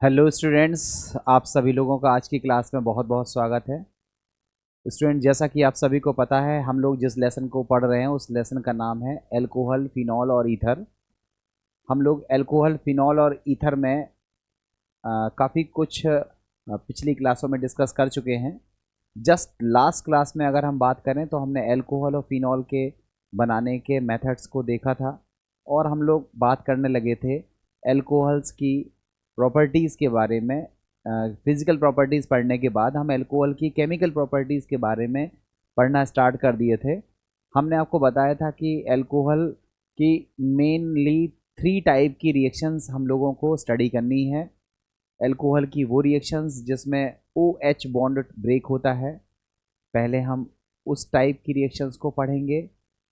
Hello students, आप सभी लोगों का आज की क्लास में बहुत बहुत स्वागत है। स्टूडेंट, जैसा कि आप सभी को पता है, हम लोग जिस लेसन को पढ़ रहे हैं उस लेसन का नाम है एल्कोहल, फिनॉल और ईथर। हम लोग एल्कोहल, फिनॉल और ईथर में काफ़ी कुछ पिछली क्लासों में डिस्कस कर चुके हैं। जस्ट लास्ट क्लास में अगर हम बात करें तो हमने एल्कोहल और फिनॉल के बनाने के मेथड्स को देखा था और हम लोग बात करने लगे थे एल्कोहल्स की प्रॉपर्टीज़ के बारे में। फिज़िकल प्रॉपर्टीज़ पढ़ने के बाद हम एल्कोहल की केमिकल प्रॉपर्टीज़ के बारे में पढ़ना स्टार्ट कर दिए थे। हमने आपको बताया था कि एल्कोहल की मेनली 3 टाइप की रिएक्शंस हम लोगों को स्टडी करनी है। एल्कोहल की वो रिएक्शंस जिसमें OH बॉन्ड ब्रेक होता है, पहले हम उस टाइप की रिएक्शंस को पढ़ेंगे।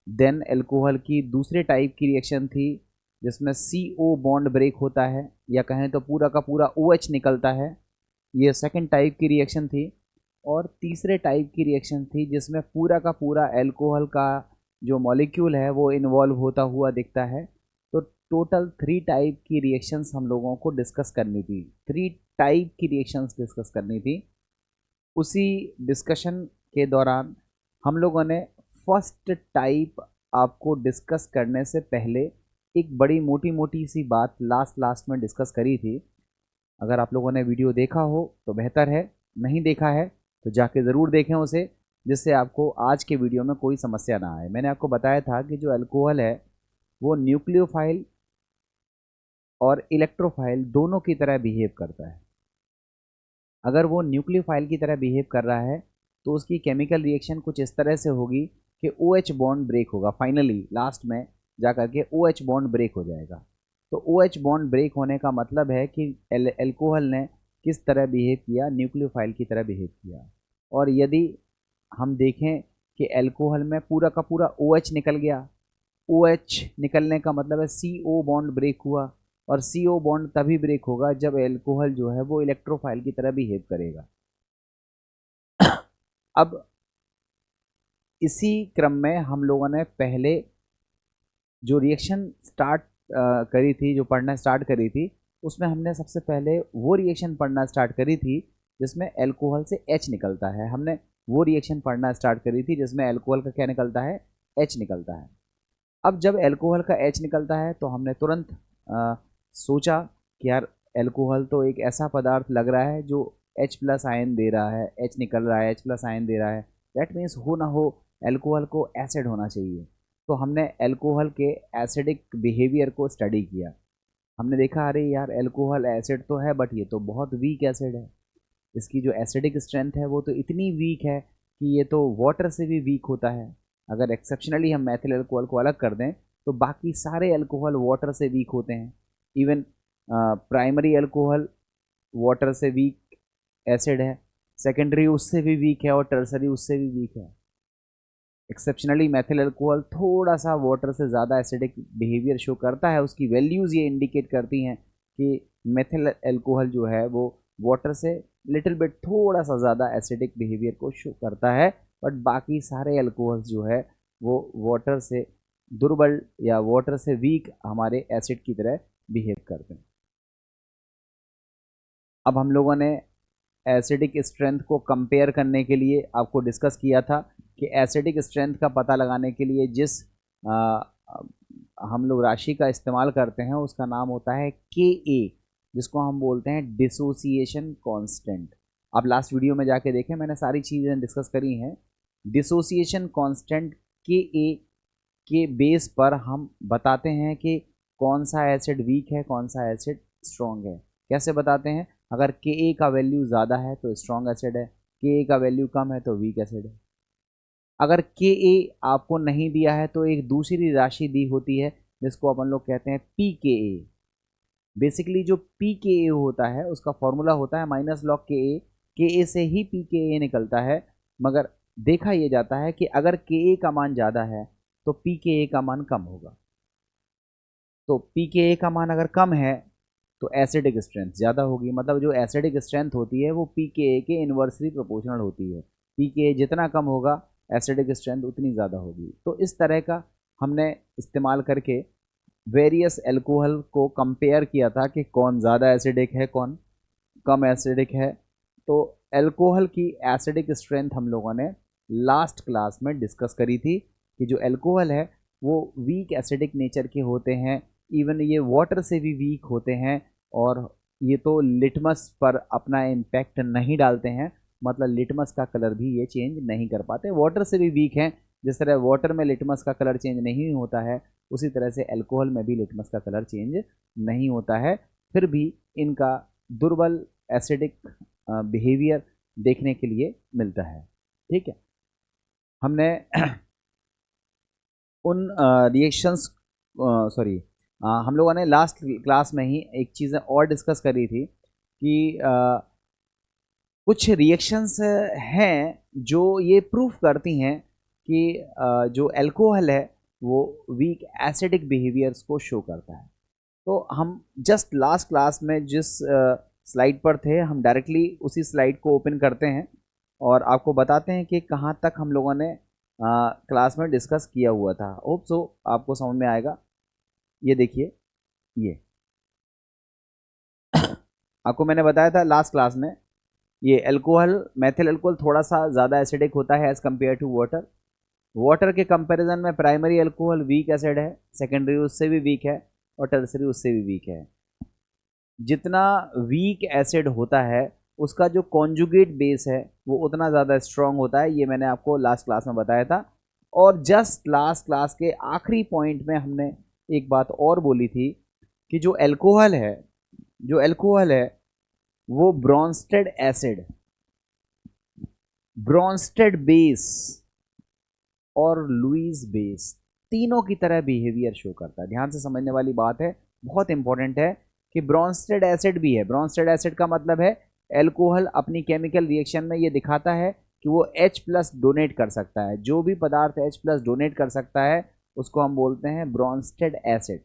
देन एल्कोहल की दूसरे टाइप की रिएक्शन थी जिसमें CO बॉन्ड ब्रेक होता है, या कहें तो पूरा का पूरा OH निकलता है, ये सेकंड टाइप की रिएक्शन थी। और तीसरे टाइप की रिएक्शन थी जिसमें पूरा का पूरा एल्कोहल का जो मॉलिक्यूल है वो इन्वॉल्व होता हुआ दिखता है। तो टोटल 3 टाइप की रिएक्शंस हम लोगों को डिस्कस करनी थी, 3 टाइप की रिएक्शंस डिस्कस करनी थी। उसी डिस्कशन के दौरान हम लोगों ने फर्स्ट टाइप आपको डिस्कस करने से पहले एक बड़ी मोटी मोटी सी बात लास्ट लास्ट में डिस्कस करी थी। अगर आप लोगों ने वीडियो देखा हो तो बेहतर है, नहीं देखा है तो जाके ज़रूर देखें उसे, जिससे आपको आज के वीडियो में कोई समस्या ना आए। मैंने आपको बताया था कि जो अल्कोहल है वो न्यूक्लियोफाइल और इलेक्ट्रोफाइल दोनों की तरह बिहेव करता है। अगर वो न्यूक्लियोफाइल की तरह बिहेव कर रहा है तो उसकी केमिकल रिएक्शन कुछ इस तरह से होगी कि OH बॉन्ड ब्रेक होगा, फाइनली लास्ट में जा कर के OH बॉन्ड ब्रेक हो जाएगा। तो OH बॉन्ड ब्रेक होने का मतलब है कि एल्कोहल ने किस तरह बिहेव किया, न्यूक्लियोफाइल की तरह बिहेव किया। और यदि हम देखें कि एल्कोहल में पूरा का पूरा OH निकल गया, OH निकलने का मतलब है CO बॉन्ड ब्रेक हुआ, और CO बॉन्ड तभी ब्रेक होगा जब एल्कोहल जो है वो इलेक्ट्रोफाइल की तरह बिहेव करेगा। अब इसी क्रम में हम लोगों ने पहले जो रिएक्शन स्टार्ट करी थी, जो पढ़ना स्टार्ट करी थी, उसमें हमने सबसे पहले वो रिएक्शन पढ़ना स्टार्ट करी थी जिसमें एल्कोहल से H निकलता है। हमने वो रिएक्शन पढ़ना स्टार्ट करी थी जिसमें एल्कोहल का क्या निकलता है, H निकलता है। अब जब एल्कोहल का H निकलता है तो हमने तुरंत सोचा कि यार एल्कोहल तो एक ऐसा पदार्थ लग रहा है जो H प्लस आयन दे रहा है, H निकल रहा है, H प्लस आयन दे रहा है, दैट मीन्स हो ना हो एल्कोहल को एसिड होना चाहिए। तो हमने एल्कोहल के एसिडिक बिहेवियर को स्टडी किया। हमने देखा अरे यार एल्कोहल एसिड तो है बट ये तो बहुत वीक एसिड है, इसकी जो एसिडिक स्ट्रेंथ है वो तो इतनी वीक है कि ये तो वाटर से भी वीक होता है। अगर एक्सेप्शनली हम मैथिल अल्कोहल को अलग कर दें तो बाकी सारे अल्कोहल वाटर से वीक होते हैं। इवन प्राइमरी अल्कोहल वाटर से वीक एसिड है, सेकेंडरी उससे भी वीक है और टर्सरी उससे भी वीक है। एक्सेप्शनली मैथिल अल्कोहल थोड़ा सा वाटर से ज़्यादा एसिडिक बिहेवियर शो करता है। उसकी वैल्यूज़ ये इंडिकेट करती हैं कि मैथिल अल्कोहल जो है वो वाटर से लिटिल बिट थोड़ा सा ज़्यादा एसिडिक बिहेवियर को शो करता है, बट बाकी सारे अल्कोहल्स जो है वो वाटर से दुर्बल या वाटर से वीक हमारे एसिड की तरह बिहेव करते हैं। अब हम लोगों ने एसिडिक स्ट्रेंथ को कंपेयर करने के लिए आपको डिस्कस किया था कि एसिडिक स्ट्रेंथ का पता लगाने के लिए जिस आ, हम लोग राशि का इस्तेमाल करते हैं उसका नाम होता है Ka, जिसको हम बोलते हैं डिसोसिएशन कांस्टेंट। आप लास्ट वीडियो में जाके देखें, मैंने सारी चीज़ें डिस्कस करी हैं। डिसोसिएशन कांस्टेंट Ka के बेस पर हम बताते हैं कि कौन सा एसिड वीक है, कौन सा एसिड स्ट्रॉन्ग है। कैसे बताते हैं? अगर Ka का वैल्यू ज़्यादा है तो स्ट्रॉन्ग एसिड है, Ka का वैल्यू कम है तो वीक एसिड है। अगर Ka आपको नहीं दिया है तो एक दूसरी राशि दी होती है जिसको अपन लोग कहते हैं pKa। बेसिकली जो pKa होता है उसका फॉर्मूला होता है माइनस लॉग Ka से ही pKa निकलता है। मगर देखा यह जाता है कि अगर Ka का मान ज़्यादा है तो pKa का मान कम होगा। तो pKa का मान अगर कम है तो एसिडिक स्ट्रेंथ ज़्यादा होगी, मतलब जो एसिडिक स्ट्रेंथ होती है वो pKa के इन्वर्सली प्रोपोर्शनल होती है। pKa जितना कम होगा एसिडिक स्ट्रेंथ उतनी ज़्यादा होगी। तो इस तरह का हमने इस्तेमाल करके वेरियस एल्कोहल को कंपेयर किया था कि कौन ज़्यादा एसिडिक है, कौन कम एसिडिक है। तो अल्कोहल की एसिडिक स्ट्रेंथ हम लोगों ने लास्ट क्लास में डिस्कस करी थी कि जो अल्कोहल है वो वीक एसिडिक नेचर के होते हैं, इवन ये वाटर से भी वीक होते हैं, और ये तो लिटमस पर अपना इम्पैक्ट नहीं डालते हैं, मतलब लिटमस का कलर भी ये चेंज नहीं कर पाते, वाटर से भी वीक हैं। जिस तरह वाटर में लिटमस का कलर चेंज नहीं होता है, उसी तरह से अल्कोहल में भी लिटमस का कलर चेंज नहीं होता है। फिर भी इनका दुर्बल एसिडिक बिहेवियर देखने के लिए मिलता है। ठीक है, हमने उन रिएक्शंस सॉरी हम लोगों ने लास्ट क्लास में ही एक चीज़ और डिस्कस करी थी कि कुछ रिएक्शंस हैं जो ये प्रूफ करती हैं कि जो अल्कोहल है वो वीक एसिडिक बिहेवियर्स को शो करता है। तो हम जस्ट लास्ट क्लास में जिस स्लाइड पर थे, हम डायरेक्टली उसी स्लाइड को ओपन करते हैं और आपको बताते हैं कि कहाँ तक हम लोगों ने क्लास में डिस्कस किया हुआ था। होप सो आपको समझ में आएगा। ये देखिए, ये आपको मैंने बताया था लास्ट क्लास में, ये अल्कोहल, मेथिल अल्कोहल थोड़ा सा ज़्यादा एसिडिक होता है as compare to water. Water के कंपैरिजन में प्राइमरी अल्कोहल वीक एसिड है, सेकेंडरी उससे भी वीक है, और टर्सरी उससे भी वीक है। जितना वीक एसिड होता है उसका जो कॉन्जुगेट बेस है वो उतना ज़्यादा स्ट्रॉन्ग होता है, ये मैंने आपको लास्ट क्लास में बताया था। और जस्ट लास्ट क्लास के आखिरी पॉइंट में हमने एक बात और बोली थी कि जो अल्कोहल है वो ब्रोंस्टेड एसिड, ब्रोंस्टेड बेस और लुईस बेस तीनों की तरह बिहेवियर शो करता है। ध्यान से समझने वाली बात है, बहुत इंपॉर्टेंट है कि ब्रोंस्टेड एसिड भी है। ब्रोंस्टेड एसिड का मतलब है अल्कोहल अपनी केमिकल रिएक्शन में ये दिखाता है कि वो H+ डोनेट कर सकता है। जो भी पदार्थ H+ डोनेट कर सकता है उसको हम बोलते हैं ब्रोंस्टेड एसिड।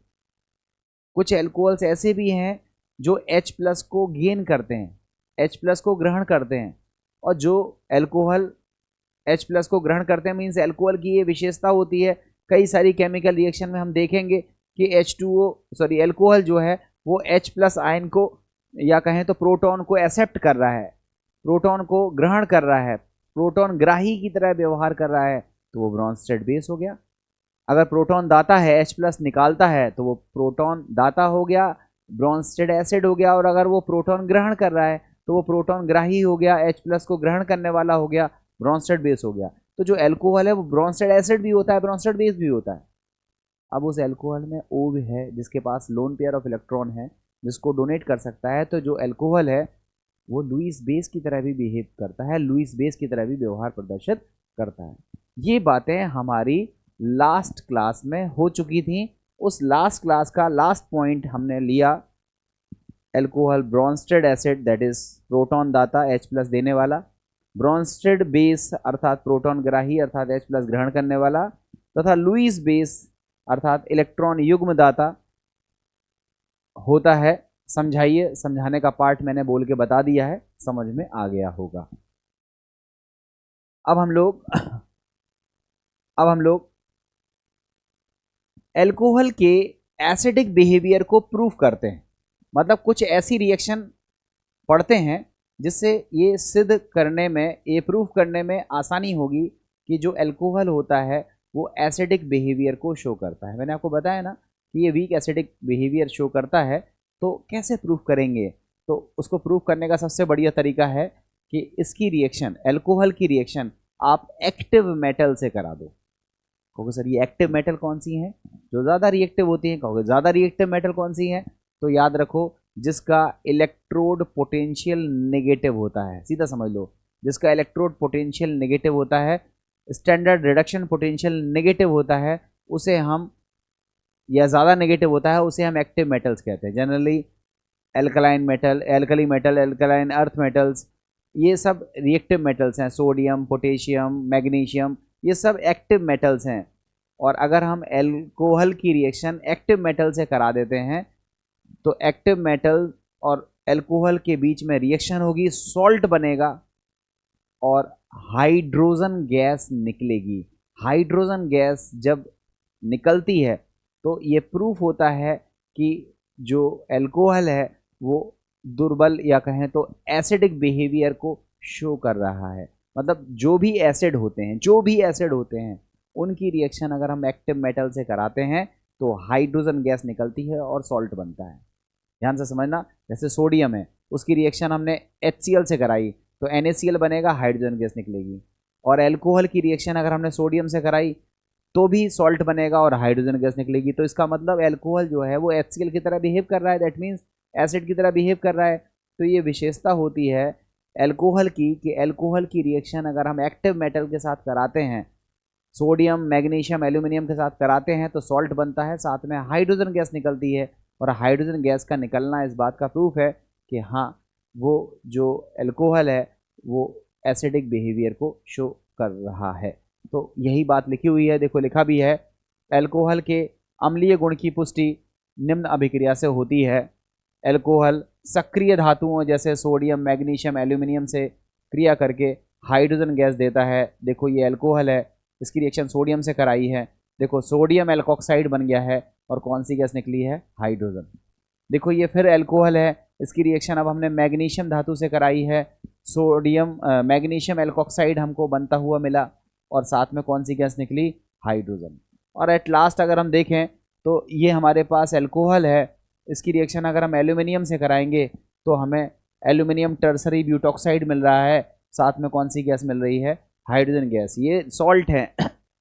कुछ अल्कोहल्स ऐसे भी हैं जो H+ को गेन करते हैं, H+ को ग्रहण करते हैं, और जो अल्कोहल H+ को ग्रहण करते हैं मीन्स अल्कोहल की ये विशेषता होती है, कई सारी केमिकल रिएक्शन में हम देखेंगे कि अल्कोहल जो है वो H+ आयन को, या कहें तो प्रोटॉन को एक्सेप्ट कर रहा है, प्रोटॉन को ग्रहण कर रहा है, प्रोटॉन ग्राही की तरह व्यवहार कर रहा है, तो वो ब्रोंस्टेड बेस हो गया। अगर प्रोटॉन दाता है, H+ निकालता है, तो वो प्रोटॉन दाता हो गया, ब्रोंस्टेड एसिड हो गया। और अगर वो प्रोटॉन ग्रहण कर रहा है तो वो प्रोटॉन ग्राही हो गया, H+ को ग्रहण करने वाला हो गया, ब्रोंस्टेड बेस हो गया। तो जो अल्कोहल है वो ब्रोंस्टेड एसिड भी होता है, ब्रोंस्टेड बेस भी होता है। अब उस अल्कोहल में O भी है जिसके पास लोन पेयर ऑफ इलेक्ट्रॉन है, जिसको डोनेट कर सकता है। तो जो अल्कोहल है वो लुईस बेस की तरह भी बिहेव करता है, लुईस बेस की तरह भी व्यवहार प्रदर्शित करता है। ये बातें हमारी लास्ट क्लास में हो चुकी थी। उस लास्ट क्लास का लास्ट पॉइंट हमने लिया, alcohol Bronsted acid that is proton दाता H+ देने वाला, ब्रोंस्टेड बेस अर्थात प्रोटॉन ग्राही अर्थात H+ ग्रहण करने वाला, तथा लुईस बेस अर्थात इलेक्ट्रॉन युग्म दाता होता है। समझाइए, समझाने का पार्ट मैंने बोल के बता दिया है, समझ में आ गया होगा। अब हम लोग अल्कोहल के एसिडिक बिहेवियर को प्रूफ करते हैं, मतलब कुछ ऐसी रिएक्शन पढ़ते हैं जिससे ये सिद्ध करने में, ये प्रूफ करने में आसानी होगी कि जो अल्कोहल होता है वो एसिडिक बिहेवियर को शो करता है। मैंने आपको बताया ना कि ये वीक एसिडिक बिहेवियर शो करता है, तो कैसे प्रूफ करेंगे? तो उसको प्रूफ करने का सबसे बढ़िया तरीका है कि इसकी रिएक्शन, अल्कोहल की रिएक्शन आप एक्टिव मेटल से करा दो। कहोगे सर ये एक्टिव मेटल कौन सी हैं जो ज़्यादा रिएक्टिव होती हैं? कहोगे ज़्यादा रिएक्टिव मेटल कौन सी हैं? तो याद रखो, जिसका इलेक्ट्रोड पोटेंशियल नेगेटिव होता है, सीधा समझ लो, जिसका इलेक्ट्रोड पोटेंशियल नेगेटिव होता है, स्टैंडर्ड रिडक्शन पोटेंशियल नेगेटिव होता है, उसे हम, या ज़्यादा नेगेटिव होता है, उसे हम एक्टिव मेटल्स कहते हैं। Generally alkaline metal, alkali metal, alkaline earth metals, ये सब रिएक्टिव मेटल्स हैं। सोडियम, पोटेशियम, मैग्नीशियम, ये सब एक्टिव मेटल्स हैं। और अगर हम अल्कोहल की रिएक्शन एक्टिव मेटल से करा देते हैं तो एक्टिव मेटल और अल्कोहल के बीच में रिएक्शन होगी, सॉल्ट बनेगा और हाइड्रोजन गैस निकलेगी। हाइड्रोजन गैस जब निकलती है तो ये प्रूफ होता है कि जो अल्कोहल है वो दुर्बल या कहें तो एसिडिक बिहेवियर को शो कर रहा है। मतलब जो भी एसिड होते हैं उनकी रिएक्शन अगर हम एक्टिव मेटल से कराते हैं तो हाइड्रोजन गैस निकलती है और सॉल्ट बनता है। ध्यान से समझना, जैसे सोडियम है, उसकी रिएक्शन हमने HCl से कराई तो NaCl बनेगा, हाइड्रोजन गैस निकलेगी। और एल्कोहल की रिएक्शन अगर हमने सोडियम से कराई तो भी सॉल्ट बनेगा और हाइड्रोजन गैस निकलेगी। तो इसका मतलब एल्कोहल जो है वो HCl की तरह बिहेव कर रहा है, दैट मीन्स एसिड की तरह बिहेव कर रहा है। तो ये विशेषता होती है एल्कोहल की कि एल्कोहल की रिएक्शन अगर हम एक्टिव मेटल के साथ कराते हैं, सोडियम, मैग्नीशियम, एल्यूमिनियम के साथ कराते हैं तो सॉल्ट बनता है, साथ में हाइड्रोजन गैस निकलती है। और हाइड्रोजन गैस का निकलना इस बात का प्रूफ है कि हाँ, वो जो एल्कोहल है वो एसिडिक बिहेवियर को शो कर रहा है। तो यही बात लिखी हुई है, देखो लिखा भी है, एल्कोहल के अम्लीय गुण की पुष्टि निम्न अभिक्रिया से होती है। एल्कोहल सक्रिय धातुओं जैसे सोडियम, मैग्नीशियम, एल्यूमिनियम से क्रिया करके हाइड्रोजन गैस देता है। देखो ये एल्कोहल है, इसकी रिएक्शन सोडियम से कराई है, देखो सोडियम एल्कोक्साइड बन गया है और कौन सी गैस निकली है, हाइड्रोजन। देखो ये फिर एल्कोहल है, इसकी रिएक्शन अब हमने मैग्नीशियम धातु से कराई है, सोडियम मैग्नीशियम एल्कोक्साइड हमको बनता हुआ मिला और साथ में कौन सी गैस निकली, हाइड्रोजन। और एट लास्ट अगर हम देखें तो ये हमारे पास एल्कोहल है, इसकी रिएक्शन अगर हम एल्यूमिनियम से कराएंगे तो हमें एल्यूमिनियम टर्सरी ब्यूटॉक्साइड मिल रहा है, साथ में कौन सी गैस मिल रही है, हाइड्रोजन गैस। ये सॉल्ट है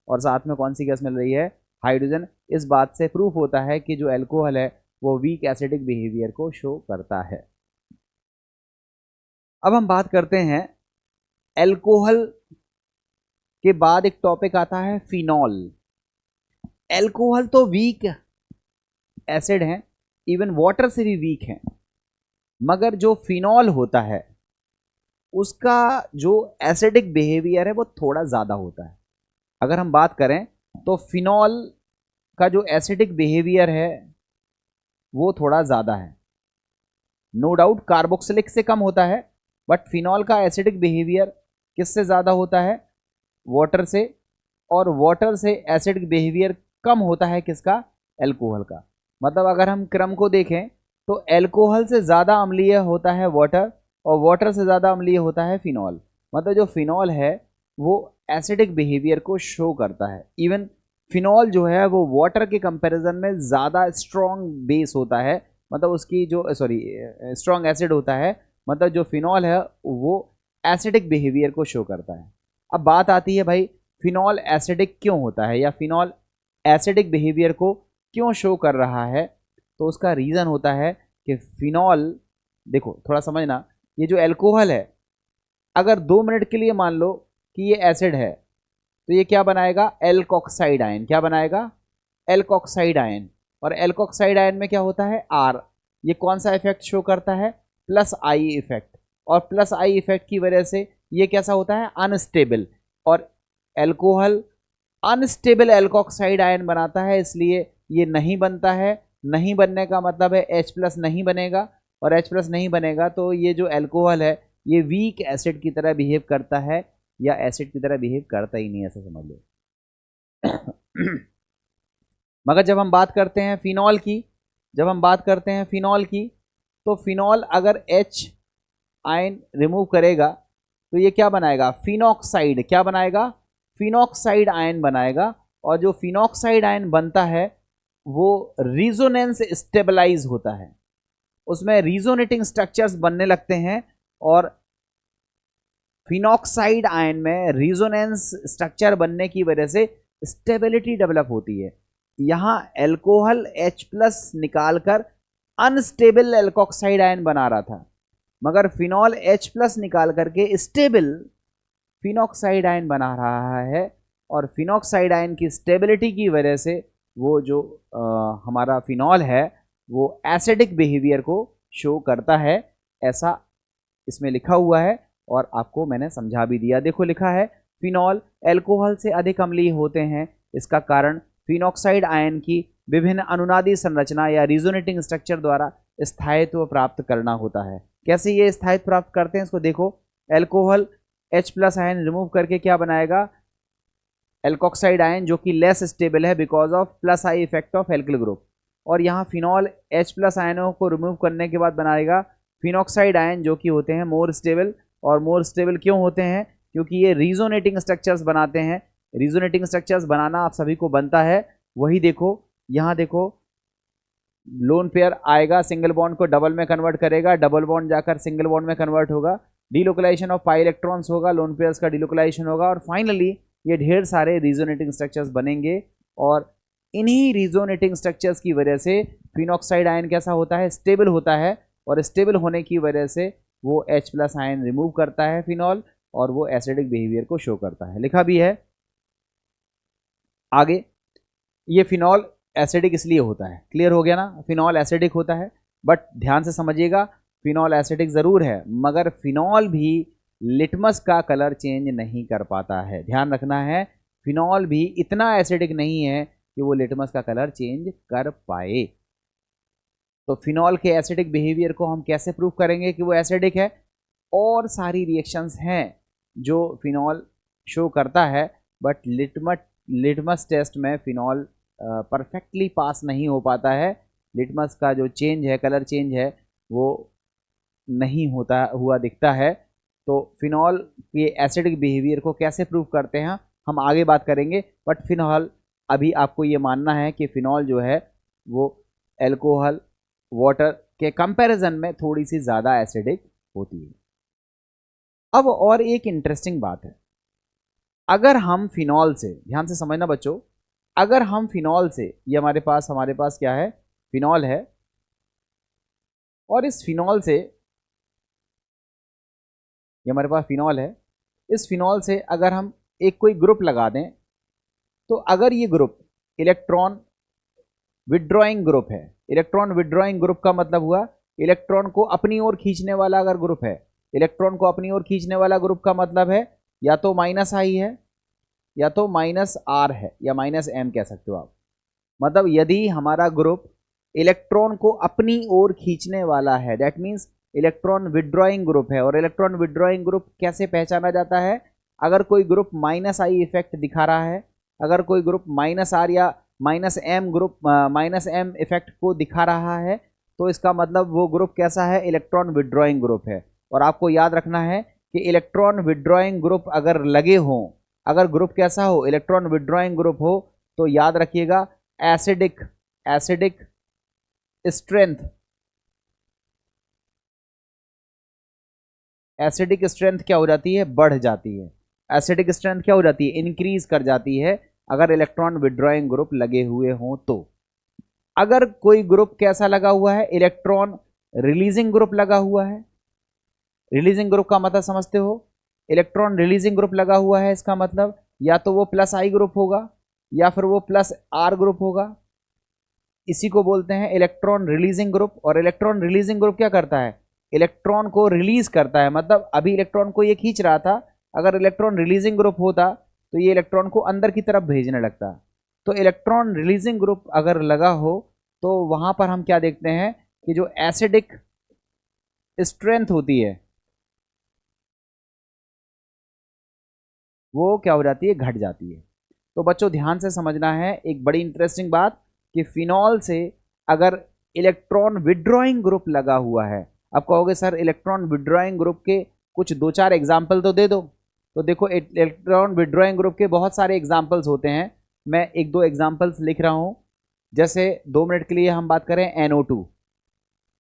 और साथ में कौन सी गैस मिल रही है, हाइड्रोजन। इस बात से प्रूफ होता है कि जो एल्कोहल है वो वीक एसिडिक बिहेवियर को शो करता है। अब हम बात करते हैं एल्कोहल के बाद एक टॉपिक आता है फिनॉल। एल्कोहल तो वीक एसिड है, इवन वाटर से भी वीक है, मगर जो फिनॉल होता है उसका जो एसिडिक बिहेवियर है वो थोड़ा ज़्यादा होता है। अगर हम बात करें तो फिनॉल का जो एसिडिक बिहेवियर है वो थोड़ा ज़्यादा है। नो डाउट कार्बोक्सिलिक से कम होता है, बट फिनॉल का एसिडिक बिहेवियर किससे ज़्यादा होता है, वाटर से। और वाटर से एसिडिक बिहेवियर कम होता है किसका, एल्कोहल का। मतलब अगर हम क्रम को देखें तो एल्कोहल से ज़्यादा अम्लीय होता है वाटर और वाटर से ज़्यादा अम्लीय होता है फिनॉल। मतलब जो फिनॉल है वो एसिडिक बिहेवियर को शो करता है। इवन फिनॉल जो है वो वाटर के कंपैरिजन में ज़्यादा स्ट्रॉन्ग बेस होता है, मतलब उसकी जो स्ट्रॉन्ग एसिड होता है। मतलब जो फिनॉल है वो एसिडिक बिहेवियर को शो करता है। अब बात आती है भाई फिनॉल एसिडिक क्यों होता है या फिनॉल एसिडिक बिहेवियर को क्यों शो कर रहा है। तो उसका रीज़न होता है कि फिनॉल, देखो थोड़ा समझना, ये जो एल्कोहल है अगर 2 मिनट के लिए मान लो कि ये एसिड है तो ये क्या बनाएगा, एल्कोक्साइड आयन। क्या बनाएगा, एल्कोक्साइड आयन। और एल्कोक्साइड आयन में क्या होता है, आर। ये कौन सा इफेक्ट शो करता है, प्लस आई इफेक्ट। और प्लस आई इफेक्ट की वजह से ये कैसा होता है, अनस्टेबल। और एल्कोहल अनस्टेबल एल्कोक्साइड आयन बनाता है, इसलिए ये नहीं बनता है। नहीं बनने का मतलब है H प्लस नहीं बनेगा, और H प्लस नहीं बनेगा तो ये जो एल्कोहल है ये वीक एसिड की तरह बिहेव करता है, या एसिड की तरह बिहेव करता ही नहीं, ऐसा समझ लो। मगर जब हम बात करते हैं फिनॉल की, तो फिनॉल अगर H आयन रिमूव करेगा तो ये क्या बनाएगा, फिनॉक्साइड। क्या बनाएगा, फिनॉक्साइड आयन बनाएगा। और जो फिनॉक्साइड आयन बनता है वो रिजोनेंस स्टेबलाइज होता है, उसमें रिजोनेटिंग स्ट्रक्चर्स बनने लगते हैं। और फिनॉक्साइड आयन में रिजोनेंस स्ट्रक्चर बनने की वजह से स्टेबिलिटी डेवलप होती है। यहाँ एल्कोहल H प्लस निकालकर अनस्टेबल एल्कोक्साइड आयन बना रहा था, मगर फिनॉल H प्लस निकाल करके स्टेबल फिनॉक्साइड आयन बना रहा है। और फिनॉक्साइड आयन की स्टेबिलिटी की वजह से वो जो हमारा फिनॉल है वो एसिडिक बिहेवियर को शो करता है, ऐसा इसमें लिखा हुआ है और आपको मैंने समझा भी दिया। देखो लिखा है फिनॉल एल्कोहल से अधिक अम्लीय होते हैं, इसका कारण फिनॉक्साइड आयन की विभिन्न अनुनादी संरचना या रिजोनेटिंग स्ट्रक्चर द्वारा स्थायित्व प्राप्त करना होता है। कैसे ये स्थायित्व प्राप्त करते हैं इसको देखो, alcohol H plus ion remove करके क्या बनाएगा, एल्कोक्साइड आयन, जो कि लेस स्टेबल है because of plus I effect of alkyl group. और यहाँ फिनॉल H प्लस आयनों को रिमूव करने के बाद बनाएगा फिनॉक्साइड आयन जो कि होते हैं मोर स्टेबल, और मोर स्टेबल क्यों होते हैं? क्योंकि ये रीजोनेटिंग स्ट्रक्चर्स बनाते हैं। रीजोनेटिंग स्ट्रक्चर्स बनाना आप सभी को बनता है। वही देखो, यहाँ देखो, लोन पेयर आएगा, सिंगल बॉन्ड को डबल में कन्वर्ट करेगा, डबल बॉन्ड जाकर सिंगल बॉन्ड में कन्वर्ट होगा, डिलोकलाइजेशन ऑफ पाई इलेक्ट्रॉन्स होगा, लोन पेयर्स का डिलोकलाइजेशन होगा, और फाइनली ये ढेर सारे रीजोनेटिंग स्ट्रक्चर्स बनेंगे। और इन्हीं रीजोनेटिंग स्ट्रक्चर्स की वजह से फिनॉक्साइड आयन कैसा होता है? स्टेबल होता है, और स्टेबल होने की वजह से वो H+ आयन रिमूव करता है फिनॉल, और वो एसिडिक बिहेवियर को शो करता है। लिखा भी है आगे, ये फिनॉल एसिडिक इसलिए होता है। क्लियर हो गया ना? फिनॉल एसिडिक होता है, बट ध्यान से समझिएगा, फिनॉल एसिडिक ज़रूर है, मगर फिनॉल भी लिटमस का कलर चेंज नहीं कर पाता है। ध्यान रखना है, फिनॉल भी इतना एसिडिक नहीं है कि वो लिटमस का कलर चेंज कर पाए। तो फिनॉल के एसिडिक बिहेवियर को हम कैसे प्रूव करेंगे कि वो एसिडिक है? और सारी रिएक्शंस हैं जो फिनॉल शो करता है, बट लिटमस टेस्ट में फिनॉल परफेक्टली पास नहीं हो पाता है। लिटमस का जो चेंज है, कलर चेंज है, वो नहीं होता हुआ दिखता है। तो फिनॉल के एसिडिक बिहेवियर को कैसे प्रूव करते हैं हम आगे बात करेंगे, बट फिलहाल अभी आपको ये मानना है कि फिनॉल जो है वो एल्कोहल वाटर के कंपैरिजन में थोड़ी सी ज़्यादा एसिडिक होती है। अब और एक इंटरेस्टिंग बात है, अगर हम फिनॉल से, ध्यान से समझना बच्चों, अगर हम फिनॉल से, ये हमारे पास क्या है? फिनॉल है, और इस फिनॉल से, ये हमारे पास फिनॉल है, इस फिनॉल से अगर हम एक कोई ग्रुप लगा दें, तो अगर ये ग्रुप इलेक्ट्रॉन विड्रॉइंग ग्रुप है, इलेक्ट्रॉन विड्रॉइंग ग्रुप का मतलब हुआ इलेक्ट्रॉन को अपनी ओर खींचने वाला अगर ग्रुप है, इलेक्ट्रॉन को अपनी ओर खींचने वाला ग्रुप का मतलब है या तो -I है, या तो -R है, या -M कह सकते हो आप। मतलब यदि हमारा ग्रुप इलेक्ट्रॉन को अपनी ओर खींचने वाला है, that means electron withdrawing group है। और इलेक्ट्रॉन विड्रॉइंग ग्रुप कैसे पहचाना जाता है? अगर कोई ग्रुप -I इफेक्ट दिखा रहा है, अगर कोई ग्रुप -R या -M ग्रुप -M इफेक्ट को दिखा रहा है, तो इसका मतलब वो ग्रुप कैसा है? इलेक्ट्रॉन विड्रॉइंग ग्रुप है। और आपको याद रखना है कि इलेक्ट्रॉन विड्रॉइंग ग्रुप अगर लगे हों, अगर ग्रुप कैसा हो? इलेक्ट्रॉन विड्रॉइंग ग्रुप हो, तो याद रखिएगा एसिडिक स्ट्रेंथ, एसिडिक स्ट्रेंथ क्या हो जाती है? बढ़ जाती है। एसिडिक स्ट्रेंथ क्या हो जाती है? इंक्रीज कर जाती है, अगर इलेक्ट्रॉन विड्रॉइंग ग्रुप लगे हुए हों तो। अगर कोई ग्रुप कैसा लगा हुआ है? इलेक्ट्रॉन रिलीजिंग ग्रुप लगा हुआ है। रिलीजिंग ग्रुप का मतलब समझते हो? इलेक्ट्रॉन रिलीजिंग ग्रुप लगा हुआ है, इसका मतलब या तो वो +I ग्रुप होगा, या फिर वो +R ग्रुप होगा। इसी को बोलते हैं इलेक्ट्रॉन रिलीजिंग ग्रुप। और इलेक्ट्रॉन रिलीजिंग ग्रुप क्या करता है? इलेक्ट्रॉन को रिलीज करता है। मतलब अभी इलेक्ट्रॉन को ये खींच रहा था, अगर इलेक्ट्रॉन रिलीजिंग ग्रुप होता तो ये इलेक्ट्रॉन को अंदर की तरफ भेजने लगता। तो इलेक्ट्रॉन रिलीजिंग ग्रुप अगर लगा हो, तो वहां पर हम क्या देखते हैं कि जो एसिडिक स्ट्रेंथ होती है वो क्या हो जाती है? घट जाती है। तो बच्चों ध्यान से समझना है एक बड़ी इंटरेस्टिंग बात, कि फिनॉल से अगर इलेक्ट्रॉन विड्रॉइंग ग्रुप लगा हुआ है, आप कहोगे सर इलेक्ट्रॉन विड्रॉइंग ग्रुप के कुछ 2-4 एग्जाम्पल तो दे दो। तो देखो, इलेक्ट्रॉन विड्रॉइंग ग्रुप के बहुत सारे एग्जाम्पल्स होते हैं, मैं 1-2 एग्जाम्पल्स लिख रहा हूँ। जैसे 2 मिनट के लिए हम बात करें NO2,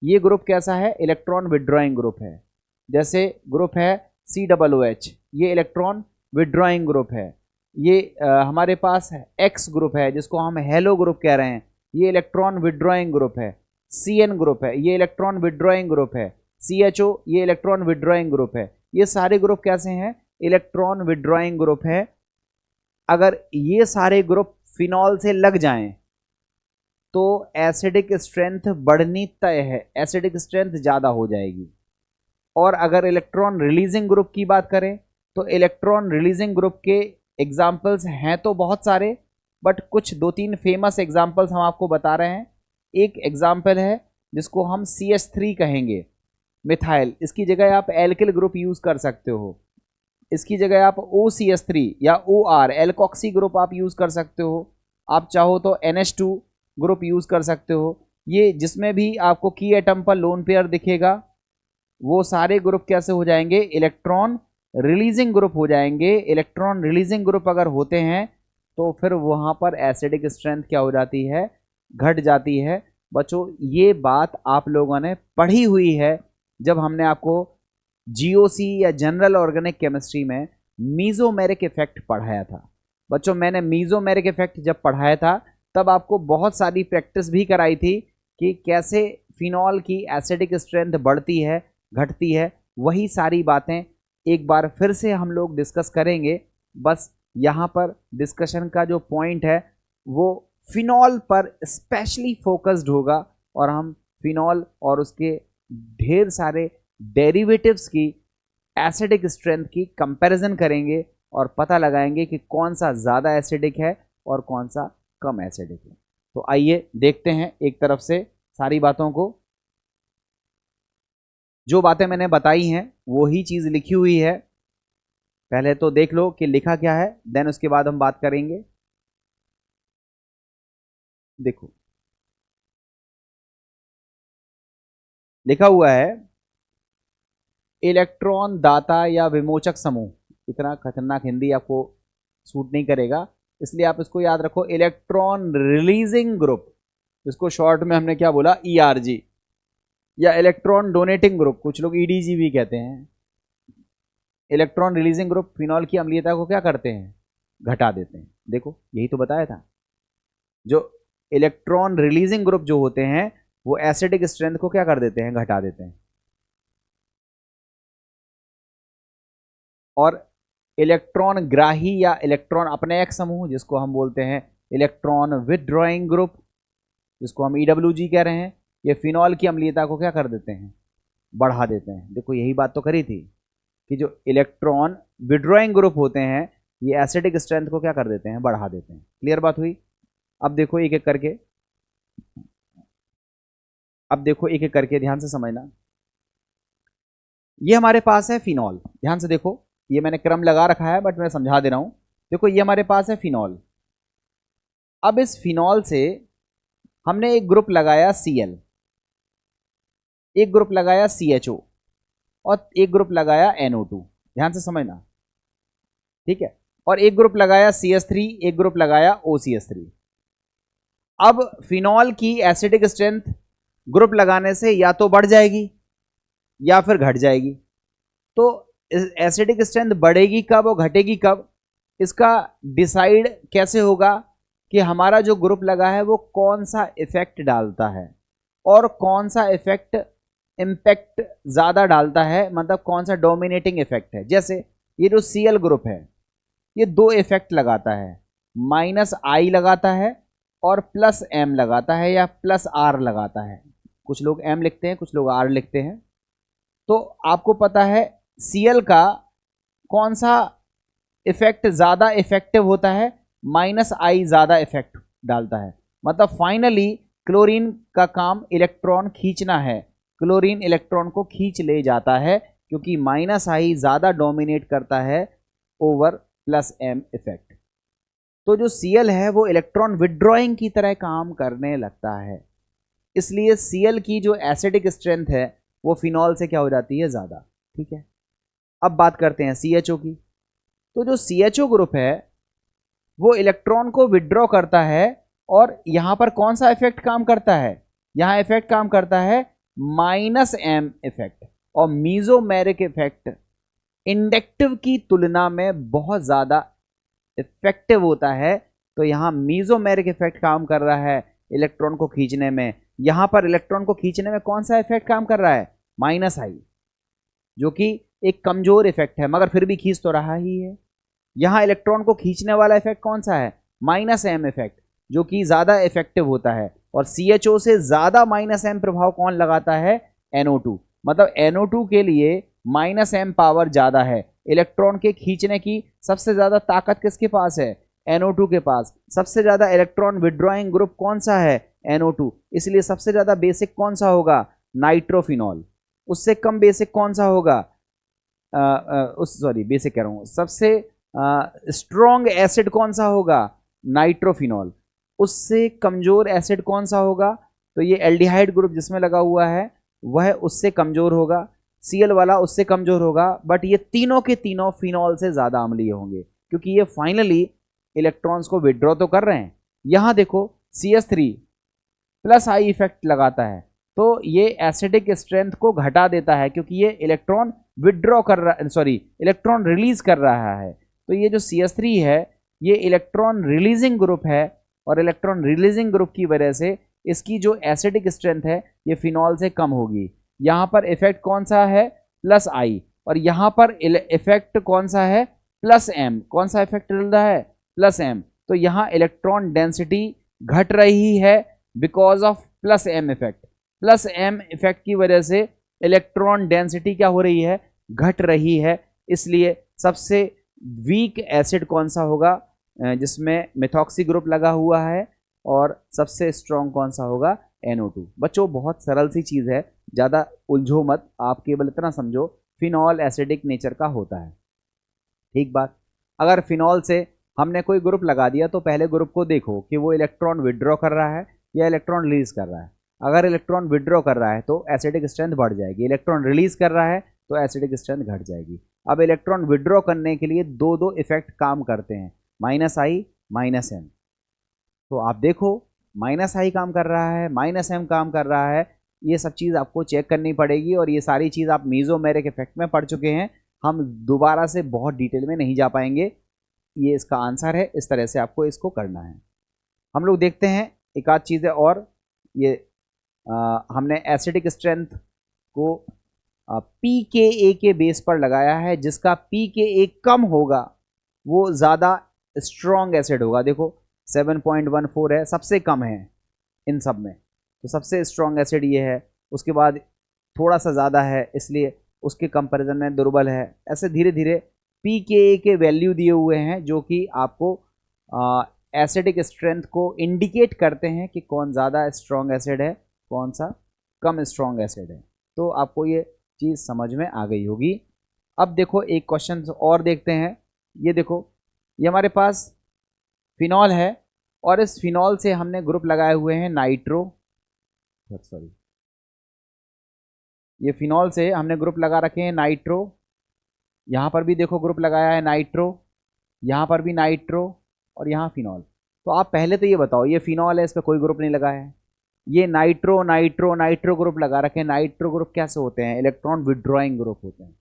ये ग्रुप कैसा है? इलेक्ट्रॉन विड्रॉइंग ग्रुप है। जैसे ग्रुप है COOH, ये इलेक्ट्रॉन विड्रॉइंग ग्रुप है। ये हमारे पास X ग्रुप है, जिसको हम हेलो ग्रुप कह रहे हैं, ये इलेक्ट्रॉन विड्रॉइंग ग्रुप है। CN ग्रुप है, ये इलेक्ट्रॉन विड्रॉइंग ग्रुप है। CHO, ये इलेक्ट्रॉन विड्रॉइंग ग्रुप है। ये सारे ग्रुप कैसे हैं? इलेक्ट्रॉन विड्रॉइंग ग्रुप है। अगर ये सारे ग्रुप फिनॉल से लग जाएं तो एसिडिक स्ट्रेंथ बढ़नी तय है, एसिडिक स्ट्रेंथ ज़्यादा हो जाएगी। और अगर इलेक्ट्रॉन रिलीजिंग ग्रुप की बात करें, तो इलेक्ट्रॉन रिलीजिंग ग्रुप के एग्जाम्पल्स हैं तो बहुत सारे, बट कुछ 2-3 फेमस एग्जाम्पल्स हम आपको बता रहे हैं। एक एग्जाम्पल है जिसको हम CH3 कहेंगे, मिथाइल। इसकी जगह आप एल्किल ग्रुप यूज़ कर सकते हो, इसकी जगह आप OCH3 या OR एल्कोक्सी ग्रुप आप यूज़ कर सकते हो। आप चाहो तो NH2 ग्रुप यूज़ कर सकते हो। ये जिसमें भी आपको की एटम पर लोन पेयर दिखेगा, वो सारे ग्रुप कैसे हो जाएंगे, इलेक्ट्रॉन रिलीजिंग ग्रुप हो जाएंगे। इलेक्ट्रॉन रिलीजिंग ग्रुप अगर होते हैं तो फिर वहाँ पर एसिडिक स्ट्रेंथ क्या हो जाती है, घट जाती है। बच्चों ये बात आप लोगों ने पढ़ी हुई है जब हमने आपको जीओसी या जनरल ऑर्गेनिक केमिस्ट्री में मीजोमेरिक इफेक्ट पढ़ाया था। बच्चों मैंने मीजोमेरिक इफेक्ट जब पढ़ाया था तब आपको बहुत सारी प्रैक्टिस भी कराई थी कि कैसे फिनॉल की एसिडिक स्ट्रेंथ बढ़ती है घटती है। वही सारी बातें एक बार फिर से हम लोग डिस्कस करेंगे। बस यहाँ पर डिस्कशन का जो पॉइंट है वो फिनॉल पर स्पेशली फोकस्ड होगा और हम फिनॉल और उसके ढेर सारे डेरिवेटिव्स की एसिडिक स्ट्रेंथ की कंपैरिजन करेंगे और पता लगाएंगे कि कौन सा ज़्यादा एसिडिक है और कौन सा कम एसिडिक है। तो आइए देखते हैं एक तरफ से सारी बातों को। जो बातें मैंने बताई हैं वो ही चीज़ लिखी हुई है, पहले तो देख लो कि लिखा क्या है, देन उसके बाद हम बात करेंगे। देखो लिखा हुआ है इलेक्ट्रॉन दाता या विमोचक समूह। इतना खतरनाक हिंदी आपको सूट नहीं करेगा, इसलिए आप इसको याद रखो, इलेक्ट्रॉन रिलीजिंग ग्रुप, इसको शॉर्ट में हमने क्या बोला, ईआरजी, या इलेक्ट्रॉन डोनेटिंग ग्रुप, कुछ लोग ईडीजी भी कहते हैं। इलेक्ट्रॉन रिलीजिंग ग्रुप फिनॉल की अम्लीयता को क्या करते हैं, घटा देते हैं। देखो यही तो बताया था, जो इलेक्ट्रॉन रिलीजिंग ग्रुप जो होते हैं वो एसिडिक स्ट्रेंथ को क्या कर देते हैं, घटा देते हैं। और इलेक्ट्रॉन ग्राही या इलेक्ट्रॉन अपनयक समूह जिसको हम बोलते हैं इलेक्ट्रॉन विथड्रॉइंग ग्रुप, जिसको हम ईडब्ल्यूजी कह रहे हैं, ये फिनॉल की अम्लीयता को क्या कर देते हैं, बढ़ा देते हैं। देखो यही बात तो करी थी कि जो इलेक्ट्रॉन विथड्रॉइंग ग्रुप होते हैं ये एसिडिक स्ट्रेंथ को क्या कर देते हैं, बढ़ा देते हैं। क्लियर बात हुई। अब देखो एक एक करके, ध्यान से समझना। ये हमारे पास है फिनॉल, ध्यान से देखो, ये मैंने क्रम लगा रखा है बट मैं समझा दे रहा हूं। देखो ये हमारे पास है फिनॉल। अब इस फिनॉल से हमने एक ग्रुप लगाया Cl, एक ग्रुप लगाया CHO और एक ग्रुप लगाया NO2। ध्यान से समझना, ठीक है। और एक ग्रुप लगाया CH3, एक ग्रुप लगाया OCH3। अब फिनॉल की एसिडिक स्ट्रेंथ ग्रुप लगाने से या तो बढ़ जाएगी या फिर घट जाएगी। तो एसिडिक स्ट्रेंथ बढ़ेगी कब और घटेगी कब, इसका डिसाइड कैसे होगा कि हमारा जो ग्रुप लगा है वो कौन सा इफेक्ट डालता है और कौन सा इफेक्ट इम्पैक्ट ज़्यादा डालता है, मतलब कौन सा डोमिनेटिंग इफेक्ट है। जैसे ये जो Cl ग्रुप है ये दो इफेक्ट लगाता है, -I लगाता है और +M लगाता है या +R लगाता है। कुछ लोग M लिखते हैं, कुछ लोग R लिखते हैं। तो आपको पता है Cl का कौन सा इफेक्ट ज़्यादा इफेक्टिव होता है, -I ज़्यादा इफेक्ट डालता है। मतलब फाइनली क्लोरीन का काम इलेक्ट्रॉन खींचना है, क्लोरीन इलेक्ट्रॉन को खींच ले जाता है क्योंकि -I ज़्यादा डोमिनेट करता है ओवर +M इफेक्ट। तो जो Cl है वो इलेक्ट्रॉन विड्रॉइंग की तरह काम करने लगता है, इसलिए Cl की जो एसिडिक स्ट्रेंथ है वो फिनॉल से क्या हो जाती है, ज़्यादा। ठीक है, अब बात करते हैं CHO की। तो जो CHO ग्रुप है वो इलेक्ट्रॉन को विड्रॉ करता है और यहां पर कौन सा इफेक्ट काम करता है, यहां इफेक्ट काम करता है -M इफेक्ट। और मीजोमेरिक इफेक्ट इंडक्टिव की तुलना में बहुत ज़्यादा इफेक्टिव होता है। तो यहां मीजोमेरिक इफेक्ट काम कर रहा है इलेक्ट्रॉन को खींचने में। यहां पर इलेक्ट्रॉन को खींचने में कौन सा इफेक्ट काम कर रहा है, -I, जो कि एक कमजोर इफेक्ट है मगर फिर भी खींच तो रहा ही है। यहां इलेक्ट्रॉन को खींचने वाला इफेक्ट कौन सा है, -M इफेक्ट, जो कि ज्यादा इफेक्टिव होता है। और CHO से ज्यादा -M प्रभाव कौन लगाता है, NO2। मतलब NO2 के लिए -M पावर ज्यादा है। इलेक्ट्रॉन के खींचने की सबसे ज्यादा ताकत किसके पास है, NO2 के पास। सबसे ज्यादा इलेक्ट्रॉन विड्रॉइंग ग्रुप कौन सा है, NO2। इसलिए सबसे ज्यादा बेसिक कौन सा होगा, नाइट्रोफिनॉल। उससे कम बेसिक कौन सा होगा, बेसिक कह रहा हूं, सबसे स्ट्रॉन्ग एसिड कौन सा होगा, नाइट्रोफिनॉल। उससे कमजोर एसिड कौन सा होगा, तो ये एल्डिहाइड ग्रुप जिसमें लगा हुआ है वह उससे कमजोर होगा। Cl वाला उससे कमजोर होगा, बट ये तीनों के तीनों फिनॉल से ज्यादा अम्लीय होंगे क्योंकि ये फाइनली इलेक्ट्रॉन्स को विड्रॉ तो कर रहे हैं। यहां देखो CH3 प्लस आई इफेक्ट लगाता है तो ये एसिडिक स्ट्रेंथ को घटा देता है क्योंकि ये इलेक्ट्रॉन विड्रॉ कर रहा, सॉरी इलेक्ट्रॉन रिलीज कर रहा है। तो ये जो CH3 है ये इलेक्ट्रॉन रिलीजिंग ग्रुप है और इलेक्ट्रॉन रिलीजिंग ग्रुप की वजह से इसकी जो एसिडिक स्ट्रेंथ है ये फिनॉल से कम होगी। यहाँ पर इफेक्ट कौन सा है, प्लस आई, और यहाँ पर इफेक्ट कौन सा है, प्लस एम। कौन सा इफेक्ट चल रहा है, प्लस एम। तो यहाँ इलेक्ट्रॉन डेंसिटी घट रही है because of plus M effect. Plus M effect की वजह से इलेक्ट्रॉन डेंसिटी क्या हो रही है, घट रही है। इसलिए सबसे वीक एसिड कौन सा होगा, जिसमें मेथॉक्सी ग्रुप लगा हुआ है, और सबसे स्ट्रॉन्ग कौन सा होगा, NO2। बच्चों बहुत सरल सी चीज़ है, ज़्यादा उलझो मत, आप केवल इतना समझो फिनॉल एसिडिक नेचर का होता है। ठीक बात। अगर फिनॉल से हमने कोई ग्रुप लगा दिया तो पहले ग्रुप को देखो कि वो इलेक्ट्रॉन विड्रॉ कर रहा है या इलेक्ट्रॉन रिलीज कर रहा है। अगर इलेक्ट्रॉन विड्रॉ कर रहा है तो एसिडिक स्ट्रेंथ बढ़ जाएगी, इलेक्ट्रॉन रिलीज कर रहा है तो एसिडिक स्ट्रेंथ घट जाएगी। अब इलेक्ट्रॉन विड्रॉ करने के लिए दो दो इफेक्ट काम करते हैं, -I -M। तो आप देखो -I काम कर रहा है, -M काम कर रहा है, ये सब चीज़ आपको चेक करनी पड़ेगी और ये सारी चीज़ आप मीजोमेरिक इफेक्ट में पढ़ चुके हैं, हम दोबारा से बहुत डिटेल में नहीं जा पाएंगे। ये इसका आंसर है, इस तरह से आपको इसको करना है। हम लोग देखते हैं एक आध चीज़ें और। ये हमने एसिडिक स्ट्रेंथ को pKa के बेस पर लगाया है, जिसका pKa कम होगा वो ज़्यादा स्ट्रॉन्ग एसिड होगा। देखो 7.14 है, सबसे कम है इन सब में, तो सबसे स्ट्रॉन्ग एसिड ये है। उसके बाद थोड़ा सा ज़्यादा है इसलिए उसके कंपैरिजन में दुर्बल है। ऐसे धीरे धीरे pKa के वैल्यू दिए हुए हैं जो कि आपको एसिडिक स्ट्रेंथ को इंडिकेट करते हैं कि कौन ज़्यादा स्ट्रॉन्ग एसिड है, कौन सा कम स्ट्रॉन्ग एसिड है। तो आपको ये चीज़ समझ में आ गई होगी। अब देखो एक क्वेश्चन और देखते हैं। ये देखो, ये हमारे पास फिनॉल है और इस फिनॉल से हमने ग्रुप लगाए हुए हैं नाइट्रो, सॉरी, ये फिनॉल से हमने ग्रुप लगा रखे हैं नाइट्रो। यहाँ पर भी देखो ग्रुप लगाया है नाइट्रो, यहाँ पर भी नाइट्रो और यहाँ फिनॉल। तो आप पहले तो ये बताओ, ये फिनॉल है, इस पर कोई ग्रुप नहीं लगा है। ये नाइट्रो नाइट्रो नाइट्रो ग्रुप लगा रखे हैं। नाइट्रो ग्रुप कैसे होते हैं, इलेक्ट्रॉन विड्रॉइंग ग्रुप होते हैं।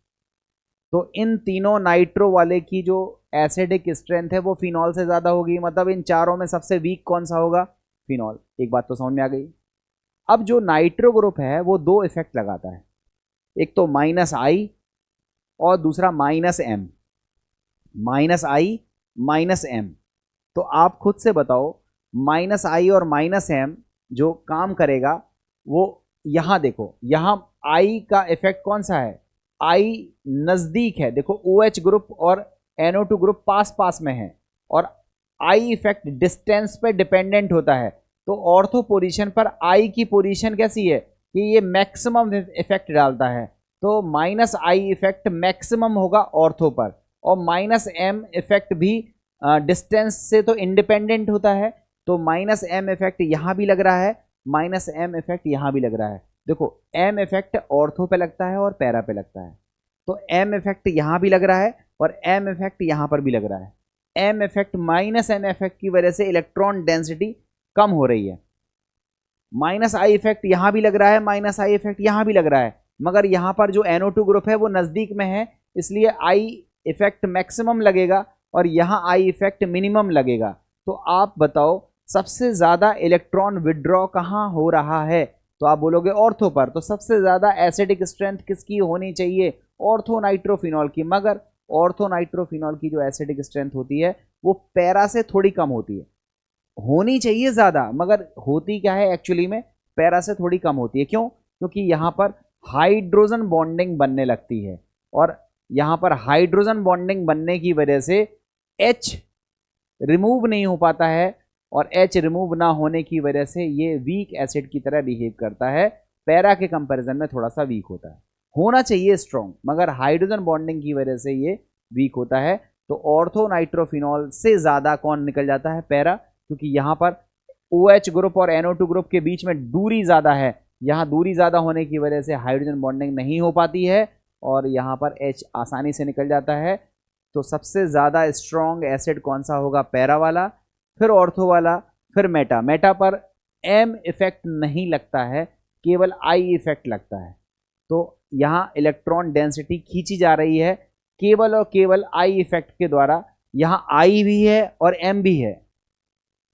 तो इन तीनों नाइट्रो वाले की जो एसिडिक स्ट्रेंथ है वो फिनॉल से ज़्यादा होगी, मतलब इन चारों में सबसे वीक कौन सा होगा, फिनॉल। एक बात तो समझ में आ गई। अब जो नाइट्रो ग्रुप है वो दो इफेक्ट लगाता है, एक तो -I और दूसरा -M। -I -M। तो आप खुद से बताओ -I और -M जो काम करेगा वो, यहाँ देखो, यहाँ I का इफेक्ट कौन सा है, I नज़दीक है। देखो OH ग्रुप और NO2 ग्रुप पास पास में है और I इफेक्ट डिस्टेंस पे डिपेंडेंट होता है। तो ऑर्थो पोजीशन पर I की पोजीशन कैसी है कि ये मैक्सिमम इफेक्ट डालता है, तो -I इफेक्ट मैक्सिमम होगा ऑर्थो पर, और -M इफेक्ट भी डिस्टेंस से तो इंडिपेंडेंट होता है। तो -M इफेक्ट यहाँ भी लग रहा है, -M इफेक्ट यहाँ भी लग रहा है। देखो M इफेक्ट ऑर्थो पे लगता है और पैरा पे लगता है, तो M इफेक्ट यहाँ भी लग रहा है और M इफेक्ट यहाँ पर भी लग रहा है। M इफेक्ट -M इफेक्ट की वजह से इलेक्ट्रॉन डेंसिटी कम हो रही है। -I इफेक्ट यहाँ भी लग रहा है, -I इफेक्ट यहाँ भी लग रहा है, मगर यहाँ पर जो NO2 ग्रुप है वो नज़दीक में है, इसलिए I इफेक्ट मैक्सिमम लगेगा और यहाँ I इफेक्ट मिनिमम लगेगा। तो आप बताओ सबसे ज़्यादा इलेक्ट्रॉन विड्रॉ कहाँ हो रहा है, तो आप बोलोगे ऑर्थो पर। तो सबसे ज़्यादा एसिडिक स्ट्रेंथ किसकी होनी चाहिए, ऑर्थो नाइट्रोफिनॉल की, मगर ऑर्थो नाइट्रोफिनॉल की जो एसिडिक स्ट्रेंथ होती है वो पैरा से थोड़ी कम होती है। होनी चाहिए ज़्यादा, मगर होती क्या है एक्चुअली में, पैरा से थोड़ी कम होती है। क्यों, क्योंकि यहाँ पर हाइड्रोजन बॉन्डिंग बनने लगती है और यहाँ पर हाइड्रोजन बॉन्डिंग बनने की वजह से H रिमूव नहीं हो पाता है और H रिमूव ना होने की वजह से ये वीक एसिड की तरह बिहेव करता है, पैरा के कंपैरिजन में थोड़ा सा वीक होता है। होना चाहिए स्ट्रॉन्ग, मगर हाइड्रोजन बॉन्डिंग की वजह से ये वीक होता है। तो ऑर्थो नाइट्रोफिनॉल से ज़्यादा कौन निकल जाता है, पैरा, क्योंकि यहाँ पर OH ग्रुप और NO2 ग्रुप के बीच में दूरी ज़्यादा है, यहाँ दूरी ज़्यादा होने की वजह से हाइड्रोजन बॉन्डिंग नहीं हो पाती है और यहाँ पर H आसानी से निकल जाता है। तो सबसे ज़्यादा स्ट्रॉन्ग एसिड कौन सा होगा? पैरा वाला, फिर ऑर्थो वाला, फिर मेटा। मेटा पर M इफेक्ट नहीं लगता है, केवल I इफेक्ट लगता है। तो यहाँ इलेक्ट्रॉन डेंसिटी खींची जा रही है केवल और केवल I इफेक्ट के द्वारा। यहाँ I भी है और M भी है,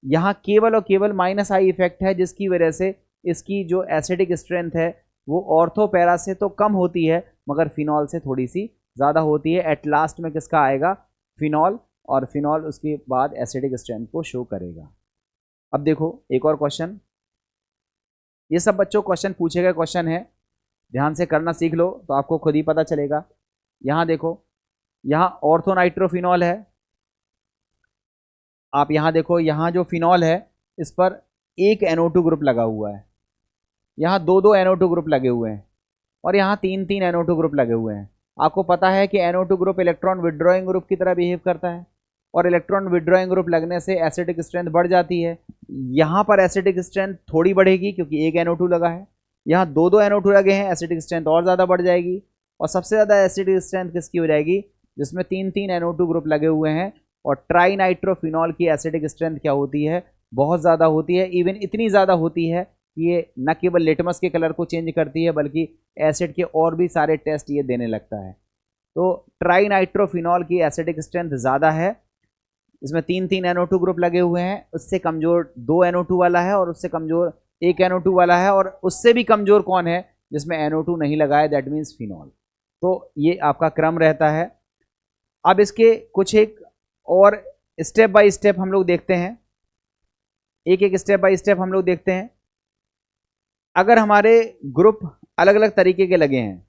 यहाँ केवल और केवल -I इफेक्ट है, जिसकी वजह से इसकी जो एसिडिक स्ट्रेंथ है वो ऑर्थो पैरा से तो कम होती है मगर फिनॉल से थोड़ी सी ज़्यादा होती है। एट लास्ट में किसका आएगा? फिनॉल, और फिनॉल उसके बाद एसिडिक स्ट्रेंथ को शो करेगा। अब देखो एक और क्वेश्चन, ये सब बच्चों क्वेश्चन पूछे गए क्वेश्चन है, ध्यान से करना सीख लो तो आपको खुद ही पता चलेगा। यहाँ देखो, यहाँ ऑर्थो नाइट्रोफिनॉल है, आप यहाँ देखो, यहाँ जो फिनॉल है इस पर एक NO2 ग्रुप लगा हुआ है, यहाँ दो NO2 ग्रुप लगे हुए हैं और यहाँ तीन NO2 ग्रुप लगे हुए हैं। आपको पता है कि NO2 group electron withdrawing group की तरह बिहेव करता है और इलेक्ट्रॉन विड्रॉइंग ग्रुप लगने से एसिडिक स्ट्रेंथ बढ़ जाती है। यहाँ पर एसिडिक स्ट्रेंथ थोड़ी बढ़ेगी क्योंकि एक NO2 लगा है, यहाँ दो NO2 लगे हैं, एसिडिक स्ट्रेंथ और ज़्यादा बढ़ जाएगी। और सबसे ज़्यादा एसिडिक स्ट्रेंथ किसकी हो जाएगी? जिसमें तीन NO2 ग्रुप लगे हुए हैं। और ट्राई नाइट्रोफिनॉल की एसिडिक स्ट्रेंथ क्या होती है? बहुत ज़्यादा होती है, इवन इतनी ज़्यादा होती है कि ये न केवल लिटमस के कलर को चेंज करती है बल्कि एसिड के और भी सारे टेस्ट ये देने लगता है। तो ट्राई नाइट्रोफिनॉल की एसिडिक स्ट्रेंथ ज़्यादा है, इसमें तीन NO2 ग्रुप लगे हुए हैं, उससे कमज़ोर दो NO2 वाला है और उससे कमज़ोर एक NO2 वाला है, और उससे भी कमज़ोर कौन है? जिसमें NO2 नहीं लगा है, दैट मीन्स फिनॉल। तो ये आपका क्रम रहता है। अब इसके कुछ एक और स्टेप बाय स्टेप हम लोग देखते हैं, एक एक स्टेप बाय स्टेप हम लोग देखते हैं। अगर हमारे ग्रुप अलग अलग तरीके के लगे हैं,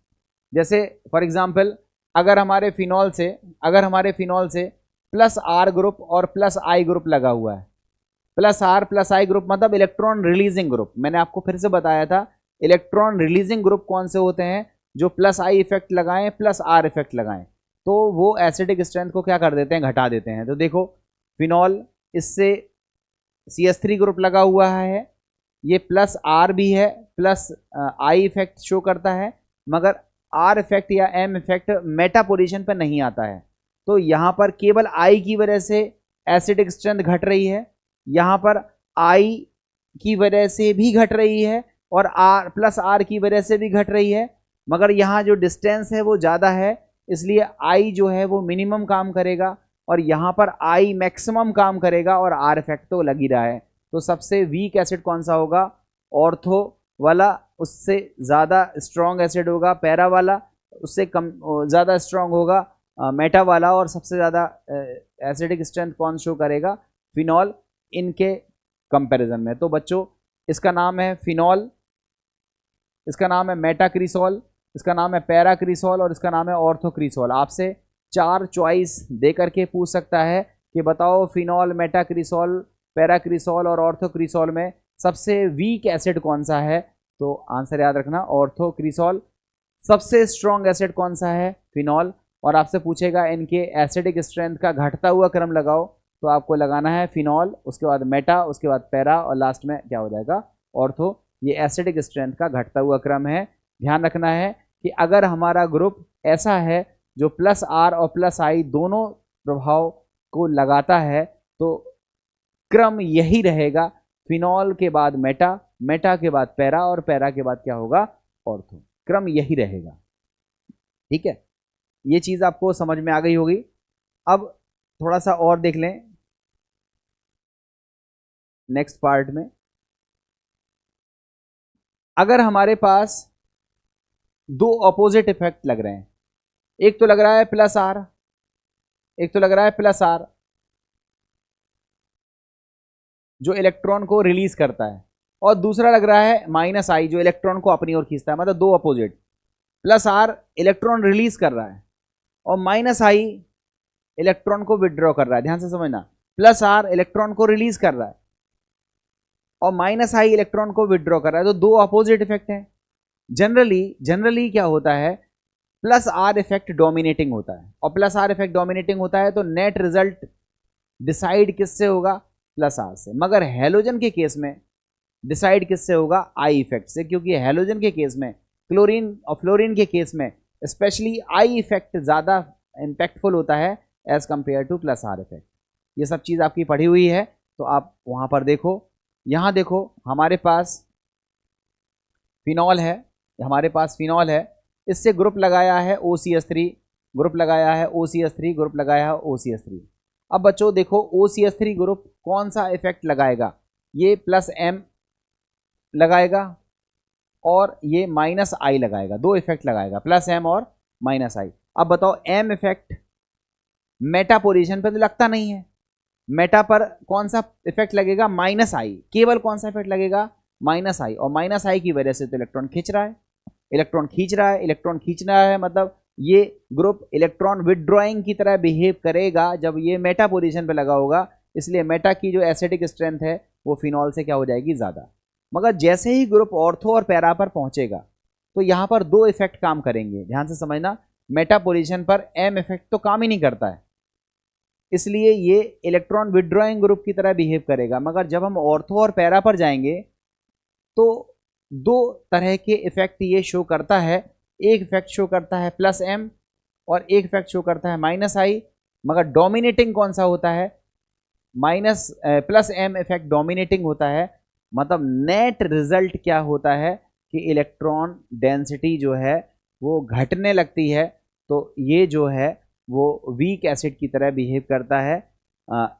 जैसे फॉर एग्जांपल अगर हमारे फिनॉल से +R ग्रुप और +I ग्रुप लगा हुआ है, +R+I ग्रुप मतलब इलेक्ट्रॉन रिलीजिंग ग्रुप। मैंने आपको फिर से बताया था इलेक्ट्रॉन रिलीजिंग ग्रुप कौन से होते हैं? जो +I इफेक्ट लगाएं +R इफेक्ट लगाएं तो वो एसिडिक स्ट्रेंथ को क्या कर देते हैं? घटा देते हैं। तो देखो फिनॉल, इससे CH3 ग्रुप लगा हुआ है, ये +R भी है, +I इफेक्ट शो करता है, मगर R इफेक्ट या M इफेक्ट मेटा पोजीशन पर नहीं आता है। तो यहाँ पर केवल I की वजह से एसिडिक स्ट्रेंथ घट रही है, यहाँ पर I की वजह से भी घट रही है और R की वजह से भी घट रही है, मगर यहाँ जो डिस्टेंस है वो ज़्यादा है, इसलिए I जो है वो मिनिमम काम करेगा और यहाँ पर I मैक्सिमम काम करेगा और R इफेक्ट तो लग ही रहा है। तो सबसे वीक एसिड कौन सा होगा? ऑर्थो वाला। उससे ज़्यादा स्ट्रॉन्ग एसिड होगा पैरा वाला, उससे कम ज़्यादा स्ट्रॉन्ग होगा मेटा वाला, और सबसे ज़्यादा एसिडिक स्ट्रेंथ कौन शो करेगा? फिनॉल, इनके कंपैरिजन में। तो बच्चों इसका नाम है फिनॉल, इसका नाम है मेटाक्रिसॉल, इसका नाम है पैराक्रिसॉल और इसका नाम है ऑर्थोक्रिसॉल। आपसे 4 चॉइस दे करके पूछ सकता है कि बताओ फिनॉल, मेटाक्रिसॉल, पैराक्रिसॉल और ऑर्थोक्रिसॉल में सबसे वीक एसिड कौन सा है? तो आंसर याद रखना ऑर्थोक्रिसॉल। सबसे स्ट्रॉन्ग एसिड कौन सा है? फिनॉल। और आपसे पूछेगा इनके एसिडिक स्ट्रेंथ का घटता हुआ क्रम लगाओ, तो आपको लगाना है फिनॉल, उसके बाद मेटा, उसके बाद पैरा और लास्ट में क्या हो जाएगा? ऑर्थो। ये एसिडिक स्ट्रेंथ का घटता हुआ क्रम है। ध्यान रखना है कि अगर हमारा ग्रुप ऐसा है जो +R और +I दोनों प्रभाव को लगाता है तो क्रम यही रहेगा, फिनॉल के बाद मेटा, मेटा के बाद पैरा और पैरा के बाद क्या होगा? ऑर्थो। क्रम यही रहेगा। ठीक है, ये चीज़ आपको समझ में आ गई होगी। अब थोड़ा सा और देख लें नेक्स्ट पार्ट में। अगर हमारे पास दो अपोजिट इफेक्ट लग रहे हैं, एक तो लग रहा है +R, एक तो लग रहा है +R जो इलेक्ट्रॉन को रिलीज करता है, और दूसरा लग रहा है -I जो इलेक्ट्रॉन को अपनी ओर खींचता है, मतलब दो अपोजिट। +R इलेक्ट्रॉन रिलीज कर रहा है और -I इलेक्ट्रॉन को विड्रॉ कर रहा है। ध्यान से समझना, +R इलेक्ट्रॉन को रिलीज कर रहा है और -I इलेक्ट्रॉन को विड्रॉ कर रहा है, तो दो अपोजिट इफेक्ट हैं। जनरली क्या होता है? +R इफेक्ट डोमिनेटिंग होता है, और +R इफेक्ट डोमिनेटिंग होता है तो नेट रिजल्ट डिसाइड किससे होगा? +R से। मगर हैलोजन के केस में डिसाइड किससे होगा, आई इफेक्ट से, क्योंकि हैलोजन के केस में, क्लोरीन और फ्लोरीन के केस में स्पेशली आई इफेक्ट ज़्यादा इम्पैक्टफुल होता है as compare to plus R effect. ये सब चीज़ आपकी पढ़ी हुई है, तो आप वहाँ पर देखो। यहाँ देखो हमारे पास फिनॉल है, हमारे पास फिनॉल है, इससे ग्रुप लगाया है OCH3, ग्रुप लगाया है OCH3, ग्रुप लगाया है OCH3। अब बच्चों देखो OCH3 ग्रुप कौन सा इफेक्ट लगाएगा, ये प्लस M लगाएगा और ये माइनस I लगाएगा, दो इफेक्ट लगाएगा, प्लस M और माइनस I। अब बताओ M इफेक्ट मेटा पोजीशन पर तो लगता नहीं है, मेटा पर कौन सा इफेक्ट लगेगा, माइनस I, केवल कौन सा इफेक्ट लगेगा, माइनस I, और माइनस I की वजह से तो इलेक्ट्रॉन खींच रहा है, इलेक्ट्रॉन खींच रहा है, इलेक्ट्रॉन खींचना है, मतलब ये ग्रुप इलेक्ट्रॉन विदड्रॉइंग की तरह बिहेव करेगा जब ये मेटा पोजीशन पे लगा होगा, इसलिए मेटा की जो एसिडिक स्ट्रेंथ है वो फिनॉल से क्या हो जाएगी, ज़्यादा। मगर जैसे ही ग्रुप ऑर्थो और पैरा पर पहुंचेगा तो यहाँ पर दो इफेक्ट काम करेंगे, ध्यान से समझना। मेटा पोजीशन पर M इफेक्ट तो काम ही नहीं करता है, इसलिए ये इलेक्ट्रॉन विदड्रॉइंग ग्रुप की तरह बिहेव करेगा। मगर जब हम ऑर्थो और पैरा पर जाएंगे तो दो तरह के इफेक्ट ये शो करता है, एक इफेक्ट शो करता है प्लस M और एक इफेक्ट शो करता है माइनस I। मगर डोमिनेटिंग कौन सा होता है, minus plus M effect dominating होता है। मतलब नेट रिजल्ट क्या होता है कि इलेक्ट्रॉन डेंसिटी जो है वो घटने लगती है, तो ये जो है वो वीक एसिड की तरह बिहेव करता है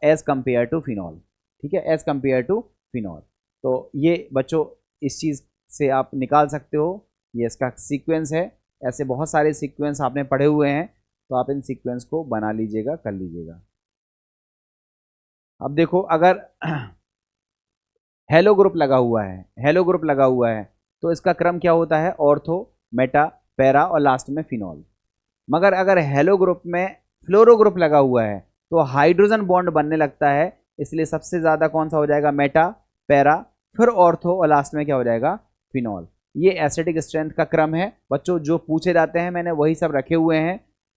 एज कंपेयर टू फिनॉल, ठीक है, एज कंपेयर टू फिनॉल। तो ये बच्चों इस चीज़ से आप निकाल सकते हो, ये इसका सीक्वेंस है। ऐसे बहुत सारे सीक्वेंस आपने पढ़े हुए हैं, तो आप इन सीक्वेंस को बना लीजिएगा, कर लीजिएगा। अब देखो अगर हेलो ग्रुप लगा हुआ है, हेलो ग्रुप लगा हुआ है तो इसका क्रम क्या होता है, ऑर्थो, मेटा, पैरा और लास्ट में फिनॉल। मगर अगर हेलो ग्रुप में फ्लोरो ग्रुप लगा हुआ है तो हाइड्रोजन बॉन्ड बनने लगता है, इसलिए सबसे ज़्यादा कौन सा हो जाएगा, मेटा, पैरा, फिर ऑर्थो और लास्ट में क्या हो जाएगा, फिनॉल। ये एसिडिक स्ट्रेंथ का क्रम है बच्चों, जो पूछे जाते हैं मैंने वही सब रखे हुए हैं।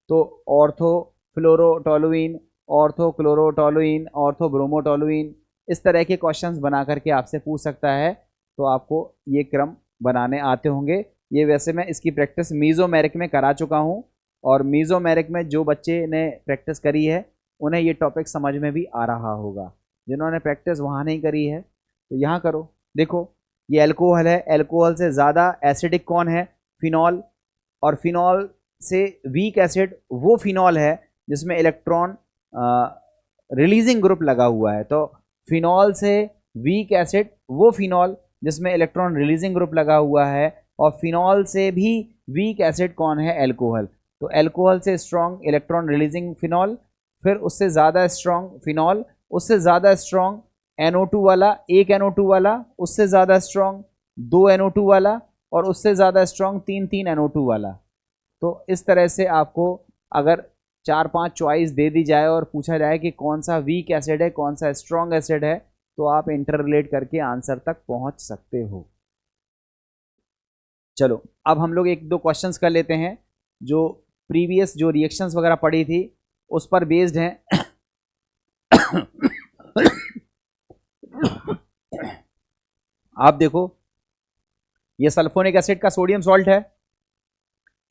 तो ऑर्थो फ्लोरोटोलुइन, ऑर्थो क्लोरोटोलुइन, ऑर्थो ब्रोमोटोलुइन, इस तरह के क्वेश्चंस बना करके आपसे पूछ सकता है, तो आपको ये क्रम बनाने आते होंगे। ये वैसे मैं इसकी प्रैक्टिस मीज़ोमेरिक में करा चुका हूँ, और मीज़ोमेरिक में जो बच्चे ने प्रैक्टिस करी है उन्हें ये टॉपिक समझ में भी आ रहा होगा। जिन्होंने प्रैक्टिस वहाँ नहीं करी है तो यहाँ करो। देखो ये अल्कोहल है, अल्कोहल से ज़्यादा एसिडिक कौन है, फिनॉल, और फिनॉल से वीक एसिड वो फिनॉल है जिसमें इलेक्ट्रॉन रिलीजिंग ग्रुप लगा हुआ है। तो फिनॉल से वीक एसिड वो फिनॉल जिसमें इलेक्ट्रॉन रिलीजिंग ग्रुप लगा हुआ है, और फिनॉल से भी वीक एसिड कौन है, अल्कोहल। तो अल्कोहल से स्ट्रॉन्ग इलेक्ट्रॉन रिलीजिंग फिनॉल, फिर उससे ज़्यादा स्ट्रॉन्ग फिनॉल, उससे ज़्यादा स्ट्रॉन्ग NO2 वाला, एक NO2 वाला, उससे ज़्यादा स्ट्रॉन्ग 2 NO2 वाला, और उससे ज़्यादा स्ट्रॉन्ग 3 NO2 वाला। तो इस तरह से आपको अगर 4-5 चॉइस दे दी जाए और पूछा जाए कि कौन सा वीक एसिड है, कौन सा स्ट्रॉन्ग एसिड है, तो आप इंटर रिलेट करके आंसर तक पहुंच सकते हो। चलो अब हम लोग एक दो क्वेश्चंस कर लेते हैं जो प्रीवियस जो रिएक्शंस वगैरह पढ़ी थी उस पर बेस्ड हैं। आप देखो ये सल्फोनिक एसिड का सोडियम सॉल्ट है,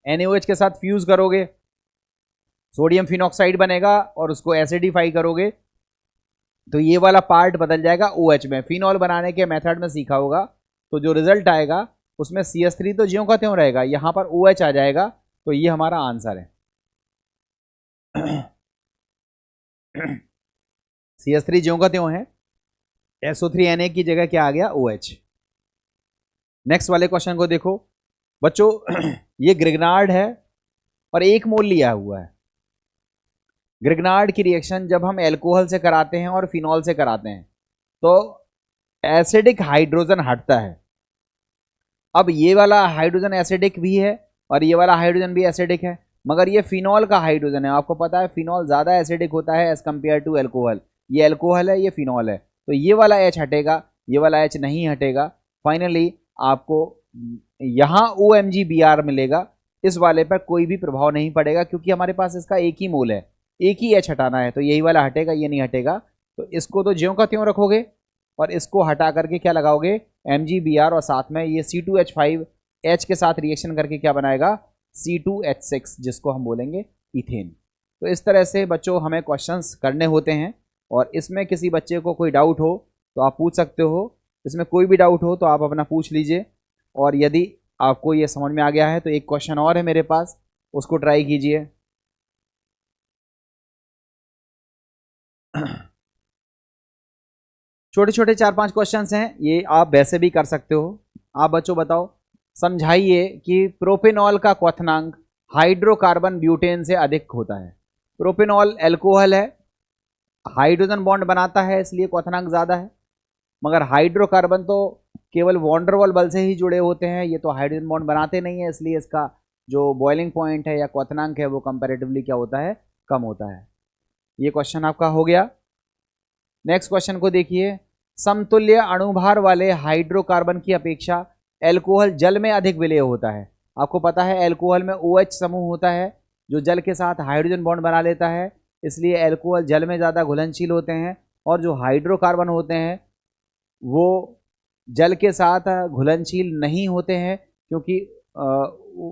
NaOH के साथ फ्यूज करोगे सोडियम फिनॉक्साइड बनेगा, और उसको एसिडिफाई करोगे तो ये वाला पार्ट बदल जाएगा OH में। फिनॉल बनाने के मेथड में सीखा होगा, तो जो रिजल्ट आएगा उसमें CH3 तो ज्यों का त्यों रहेगा, यहां पर OH आ जाएगा, तो ये हमारा आंसर है। CH3 ज्यों का त्यों है, SO3Na की जगह क्या आ गया, OH। नेक्स्ट वाले क्वेश्चन को देखो बच्चों, ये ग्रिग्नार्ड है और 1 मोल लिया हुआ है। ग्रिग्नार्ड की रिएक्शन जब हम अल्कोहल से कराते हैं और फिनॉल से कराते हैं तो एसिडिक हाइड्रोजन हटता है। अब ये वाला हाइड्रोजन एसिडिक भी है और ये वाला हाइड्रोजन भी एसिडिक है, मगर ये फिनॉल का हाइड्रोजन है। आपको पता है फिनॉल ज़्यादा एसिडिक होता है एज कम्पेयर टू अल्कोहल। ये अल्कोहल है, ये फिनॉल है, तो ये वाला H हटेगा, ये वाला H नहीं हटेगा। फाइनली आपको यहाँ OMgBr मिलेगा, इस वाले पर कोई भी प्रभाव नहीं पड़ेगा क्योंकि हमारे पास इसका एक ही मोल है, एक ही H हटाना है, तो यही वाला हटेगा, ये नहीं हटेगा। तो इसको तो ज्यों का त्यों रखोगे, और इसको हटा करके क्या लगाओगे, MgBr, और साथ में ये C2H5H के साथ रिएक्शन करके क्या बनाएगा, C2H6, जिसको हम बोलेंगे इथेन। तो इस तरह से बच्चों हमें क्वेश्चंस करने होते हैं, और इसमें किसी बच्चे को कोई डाउट हो तो आप पूछ सकते हो। इसमें कोई भी डाउट हो तो आप अपना पूछ लीजिए, और यदि आपको ये समझ में आ गया है तो एक क्वेश्चन और है मेरे पास, उसको ट्राई कीजिए। छोटे छोटे 4-5 क्वेश्चंस हैं, ये आप वैसे भी कर सकते हो। आप बच्चों बताओ, समझाइए कि प्रोपेनॉल का क्वथनांक हाइड्रोकार्बन ब्यूटेन से अधिक होता है। प्रोपेनॉल एल्कोहल है, हाइड्रोजन बॉन्ड बनाता है, इसलिए क्वथनांक ज़्यादा है, मगर हाइड्रोकार्बन तो केवल वॉन्डरवॉल बल से ही जुड़े होते हैं, ये तो हाइड्रोजन बॉन्ड बनाते नहीं है, इसलिए इसका जो बॉइलिंग पॉइंट है या क्वथनांक है वो कंपैरेटिवली क्या होता है, कम होता है। ये क्वेश्चन आपका हो गया। नेक्स्ट क्वेश्चन को देखिए, समतुल्य अणुभार वाले हाइड्रोकार्बन की अपेक्षा एल्कोहल जल में अधिक विलेय होता है। आपको पता है एल्कोहल में OH समूह होता है जो जल के साथ हाइड्रोजन बॉन्ड बना लेता है, इसलिए एल्कोहल जल में ज़्यादा घुलनशील होते हैं, और जो हाइड्रोकार्बन होते हैं वो जल के साथ घुलनशील नहीं होते हैं, क्योंकि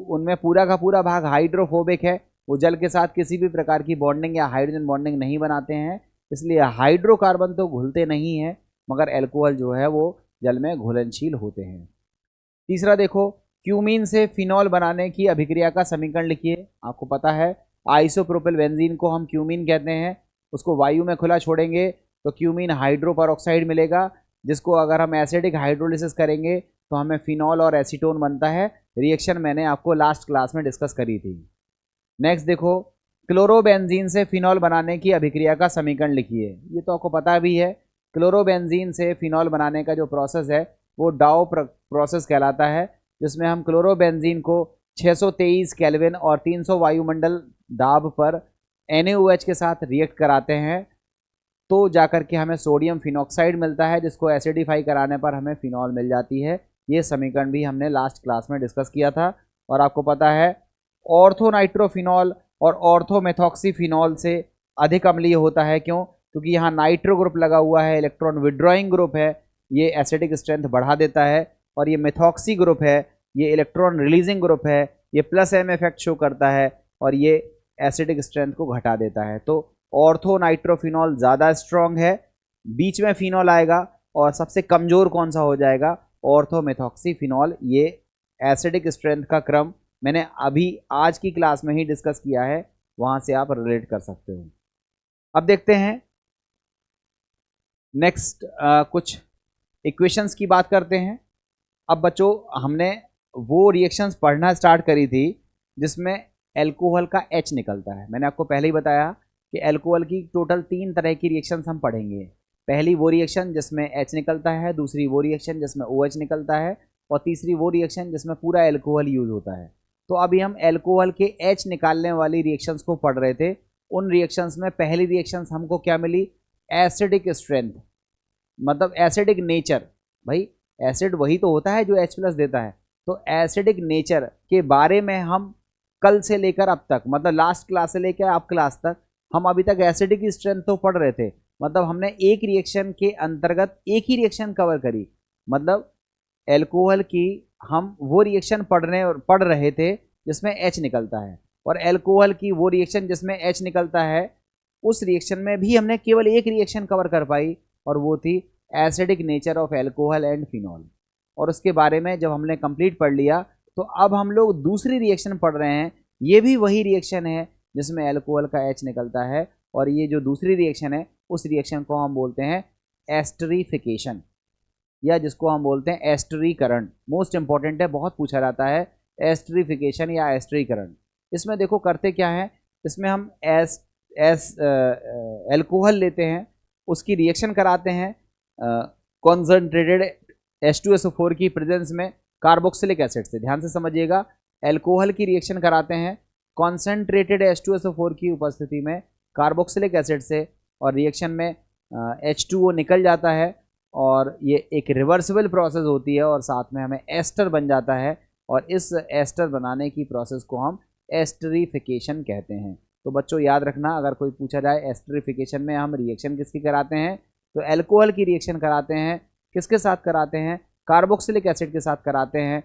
उनमें पूरा का पूरा भाग हाइड्रोफोबिक है, वो जल के साथ किसी भी प्रकार की बॉन्डिंग या हाइड्रोजन बॉन्डिंग नहीं बनाते हैं, इसलिए हाइड्रोकार्बन तो घुलते नहीं हैं, मगर एल्कोहल जो है वो जल में घुलनशील होते हैं। तीसरा देखो, क्यूमीन से फिनॉल बनाने की अभिक्रिया का समीकरण लिखिए। आपको पता है आइसोप्रोपिल बेंजीन को हम क्यूमीन कहते हैं, उसको वायु में खुला छोड़ेंगे तो क्यूमीन हाइड्रोपरऑक्साइड मिलेगा, जिसको अगर हम एसिडिक हाइड्रोलिसिस करेंगे तो हमें फिनॉल और एसीटोन बनता है। रिएक्शन मैंने आपको लास्ट क्लास में डिस्कस करी थी। नेक्स्ट देखो, क्लोरोबेंजीन से फिनॉल बनाने की अभिक्रिया का समीकरण लिखिए। ये तो आपको पता भी है, क्लोरोबेंजीन से फिनॉल बनाने का जो प्रोसेस है वो डाउ प्रोसेस कहलाता है, जिसमें हम क्लोरोबेंजीन को 623 केल्विन और 300 वायुमंडल दाब पर NaOH के साथ रिएक्ट कराते हैं, तो जाकर के हमें सोडियम फिनॉक्साइड मिलता है, जिसको एसिडिफाई कराने पर हमें फिनॉल मिल जाती है। ये समीकरण भी हमने लास्ट क्लास में डिस्कस किया था। और आपको पता है ऑर्थोनाइट्रोफिनॉल और ऑर्थोमेथॉक्सीफिनॉल से अधिक अम्लीय होता है। क्यों? क्योंकि यहाँ नाइट्रो ग्रुप लगा हुआ है, इलेक्ट्रॉन विड्रॉइंग ग्रुप है, ये एसिडिक स्ट्रेंथ बढ़ा देता है, और ये मेथॉक्सी ग्रुप है, ये इलेक्ट्रॉन रिलीजिंग ग्रुप है, ये +M इफेक्ट शो करता है, और ये एसिडिक स्ट्रेंथ को घटा देता है। तो ऑर्थोनाइट्रोफिनॉल ज़्यादा स्ट्रॉन्ग है, बीच में फिनॉल आएगा, और सबसे कमज़ोर कौन सा हो जाएगा, ऑर्थोमेथॉक्सीफिनॉल। ये एसिडिक स्ट्रेंथ का क्रम मैंने अभी आज की क्लास में ही डिस्कस किया है, वहाँ से आप रिलेट कर सकते हो। अब देखते हैं नेक्स्ट कुछ इक्वेशंस की बात करते हैं। अब बच्चों हमने वो रिएक्शंस पढ़ना स्टार्ट करी थी जिसमें एल्कोहल का H निकलता है। मैंने आपको पहले ही बताया कि एल्कोहल की टोटल 3 तरह की रिएक्शंस हम पढ़ेंगे। पहली वो रिएक्शन जिसमें H निकलता है, दूसरी वो रिएक्शन जिसमें OH निकलता है, और तीसरी वो रिएक्शन जिसमें पूरा एल्कोहल यूज होता है। तो अभी हम एल्कोहल के H निकालने वाली रिएक्शंस को पढ़ रहे थे। उन रिएक्शंस में पहली रिएक्शंस हमको क्या मिली, एसिडिक स्ट्रेंथ, मतलब एसिडिक नेचर। भाई एसिड वही तो होता है जो H+ देता है। तो एसिडिक नेचर के बारे में हम कल से लेकर अब तक, मतलब लास्ट क्लास से लेकर अब क्लास तक, हम अभी तक एसिडिक स्ट्रेंथ तो पढ़ रहे थे। मतलब हमने एक रिएक्शन के अंतर्गत एक ही रिएक्शन कवर करी, मतलब एल्कोहल की हम वो रिएक्शन पढ़ रहे थे जिसमें H निकलता है, और एल्कोहल की वो रिएक्शन जिसमें H निकलता है, उस रिएक्शन में भी हमने केवल एक रिएक्शन कवर कर पाई, और वो थी acidic nature of alcohol and phenol. और उसके बारे में जब हमने कंप्लीट पढ़ लिया, तो अब हम लोग दूसरी रिएक्शन पढ़ रहे हैं। ये भी वही रिएक्शन है जिसमें एल्कोहल का H निकलता है, और ये जो दूसरी रिएक्शन है उस रिएक्शन को हम बोलते हैं एस्टरीफिकेशन, या जिसको हम बोलते हैं एस्टरीकरण। मोस्ट इंपॉर्टेंट है, बहुत पूछा जाता है एस्टरीफिकेशन या एस्टरीकरण। इसमें देखो करते क्या है, इसमें हम एल्कोहल लेते हैं, उसकी रिएक्शन कराते हैं कॉन्सनट्रेटेड H2SO4 की प्रेजेंस में कार्बोक्सिलिक एसिड से। ध्यान से समझिएगा, एल्कोहल की रिएक्शन कराते हैं कॉन्सनट्रेटेड H2SO4 की उपस्थिति में कार्बोक्सिलिक एसिड से, और रिएक्शन में H2O निकल जाता है, और ये एक रिवर्सिबल प्रोसेस होती है, और साथ में हमें एस्टर बन जाता है, और इस एस्टर बनाने की प्रोसेस को हम एस्टरीफिकेशन कहते हैं। तो बच्चों याद रखना, अगर कोई पूछा जाए एस्टरीफिकेशन में हम रिएक्शन किसकी कराते हैं, तो एल्कोहल की रिएक्शन कराते हैं, किसके साथ कराते हैं? कार्बोक्सिलिक एसिड के साथ कराते हैं।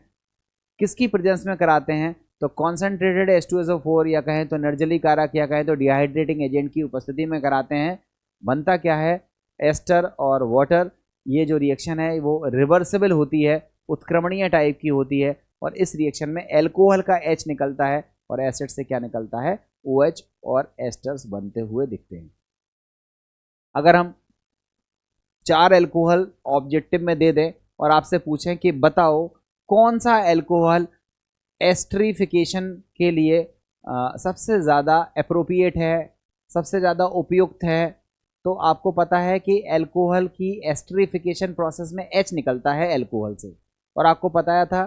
किसकी प्रेजेंस में कराते हैं? तो कॉन्सेंट्रेटेड H2SO4 या कहें तो निर्जली कारक या कहें तो डिहाइड्रेटिंग एजेंट की उपस्थिति में कराते हैं। बनता क्या है? एस्टर और वाटर। ये जो रिएक्शन है वो रिवर्सिबल होती है, उत्क्रमणीय टाइप की होती है, और इस रिएक्शन में एल्कोहल का H निकलता है और एसिड से क्या निकलता है? OH और एस्टर्स बनते हुए दिखते हैं। अगर हम 4 एल्कोहल ऑब्जेक्टिव में दे दें और आपसे पूछें कि बताओ कौन सा एल्कोहल एस्टरीफिकेशन के लिए सबसे ज़्यादा अप्रोप्रिएट है, सबसे ज़्यादा उपयुक्त है, तो आपको पता है कि एल्कोहल की एस्टरीफिकेशन प्रोसेस में H निकलता है एल्कोहल से। और आपको बताया था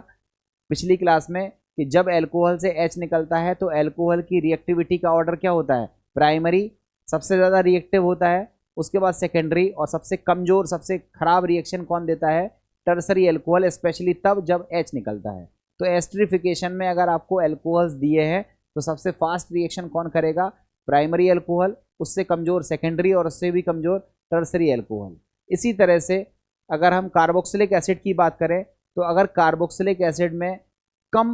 पिछली क्लास में कि जब एल्कोहल से H निकलता है तो एल्कोहल की रिएक्टिविटी का ऑर्डर क्या होता है? प्राइमरी सबसे ज़्यादा रिएक्टिव होता है, उसके बाद सेकेंडरी, और सबसे कमज़ोर सबसे खराब रिएक्शन कौन देता है? टर्सरी एल्कोहल, स्पेशली तब जब H निकलता है। तो एस्टरीफिकेशन में अगर आपको एल्कोहल्स दिए हैं तो सबसे फास्ट रिएक्शन कौन करेगा? प्राइमरी एल्कोहल, उससे कमज़ोर सेकेंडरी, और उससे भी कमज़ोर टर्सरी एल्कोहल। इसी तरह से अगर हम कार्बोक्सिलिक एसिड की बात करें तो अगर कार्बोक्सिलिक एसिड में कम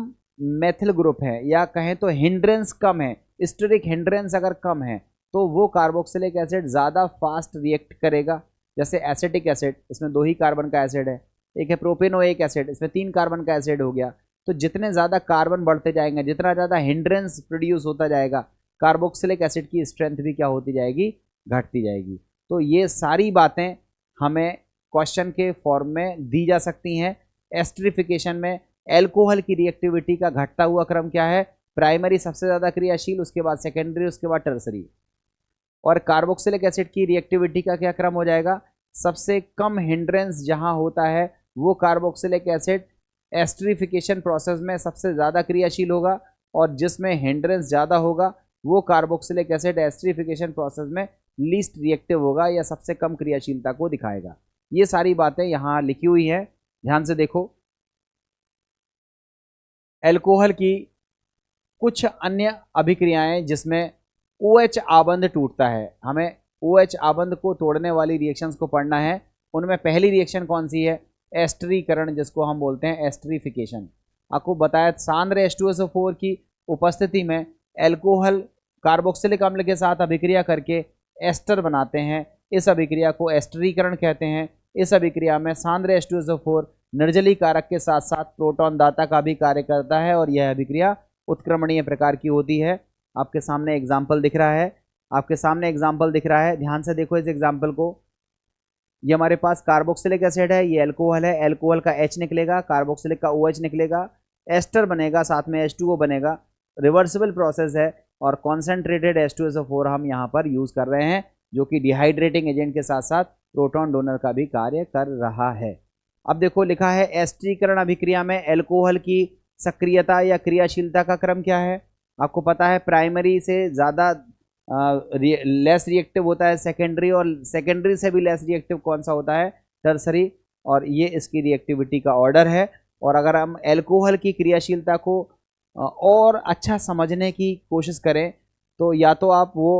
मेथिल ग्रुप है या कहें तो हिंड्रेंस कम है, स्टेरिक हिंड्रेंस अगर कम है, तो वो कार्बोक्सिलिक एसिड ज़्यादा फास्ट रिएक्ट करेगा। जैसे एसिटिक एसिड, इसमें 2 ही कार्बन का एसिड है, एक है प्रोपेनोइक एसिड, इसमें 3 कार्बन का एसिड हो गया। तो जितने ज़्यादा कार्बन बढ़ते जाएंगे, जितना ज़्यादा हिंड्रेंस प्रोड्यूस होता जाएगा, कार्बोक्सिलिक एसिड की स्ट्रेंथ भी क्या होती जाएगी? घटती जाएगी। तो ये सारी बातें हमें क्वेश्चन के फॉर्म में दी जा सकती हैं। एस्टरीफिकेशन में एल्कोहल की रिएक्टिविटी का घटता हुआ क्रम क्या है? प्राइमरी सबसे ज़्यादा क्रियाशील, उसके बाद सेकेंडरी, उसके बाद टर्सरी। और कार्बोक्सिलिक एसिड की रिएक्टिविटी का क्या क्रम हो जाएगा? सबसे कम हिंड्रेंस जहां होता है वो कार्बोक्सिलिक एसिड एस्टरीफिकेशन प्रोसेस में सबसे ज़्यादा क्रियाशील होगा, और जिसमें हिंड्रेंस ज़्यादा होगा वो कार्बोक्सिलिक एसिड एस्टरीफिकेशन प्रोसेस में लीस्ट रिएक्टिव होगा या सबसे कम क्रियाशीलता को दिखाएगा। ये सारी बातें यहाँ लिखी हुई हैं, ध्यान से देखो। एल्कोहल की कुछ अन्य अभिक्रियाएं जिसमें OH आबंध टूटता है, हमें OH आबंध को तोड़ने वाली रिएक्शंस को पढ़ना है। उनमें पहली रिएक्शन कौन सी है? एस्टरीकरण, जिसको हम बोलते हैं एस्टरीफिकेशन। आपको बताया सांद्र H2SO4 की उपस्थिति में एल्कोहल कार्बोक्सिलिक अम्ल के साथ अभिक्रिया करके एस्टर बनाते हैं। इस अभिक्रिया को एस्टरीकरण कहते हैं। इस अभिक्रिया में सांद्र H2SO4 निर्जली कारक के साथ साथ प्रोटॉन दाता का भी कार्य करता है, और यह अभिक्रिया उत्क्रमणीय प्रकार की होती है। आपके सामने एग्जाम्पल दिख रहा है, ध्यान से देखो इस एग्जाम्पल को। ये हमारे पास कार्बोक्सिलिक एसिड है, ये एल्कोहल है, एल्कोहल का H निकलेगा, कार्बोक्सिलिक का OH निकलेगा, एस्टर बनेगा, साथ में H2O बनेगा। रिवर्सिबल प्रोसेस है, और कॉन्सेंट्रेटेड H2SO4 हम यहाँ पर यूज़ कर रहे हैं, जो कि डिहाइड्रेटिंग एजेंट के साथ साथ प्रोटॉन डोनर का भी कार्य कर रहा है। अब देखो लिखा है एस्टरीकरण अभिक्रिया में एल्कोहल की सक्रियता या क्रियाशीलता का क्रम क्या है? आपको पता है प्राइमरी से ज़्यादा लेस रिएक्टिव होता है सेकेंडरी, और सेकेंडरी से भी लेस रिएक्टिव कौन सा होता है? टर्सरी। और ये इसकी रिएक्टिविटी का ऑर्डर है। और अगर हम एल्कोहल की क्रियाशीलता को और अच्छा समझने की कोशिश करें तो या तो आप वो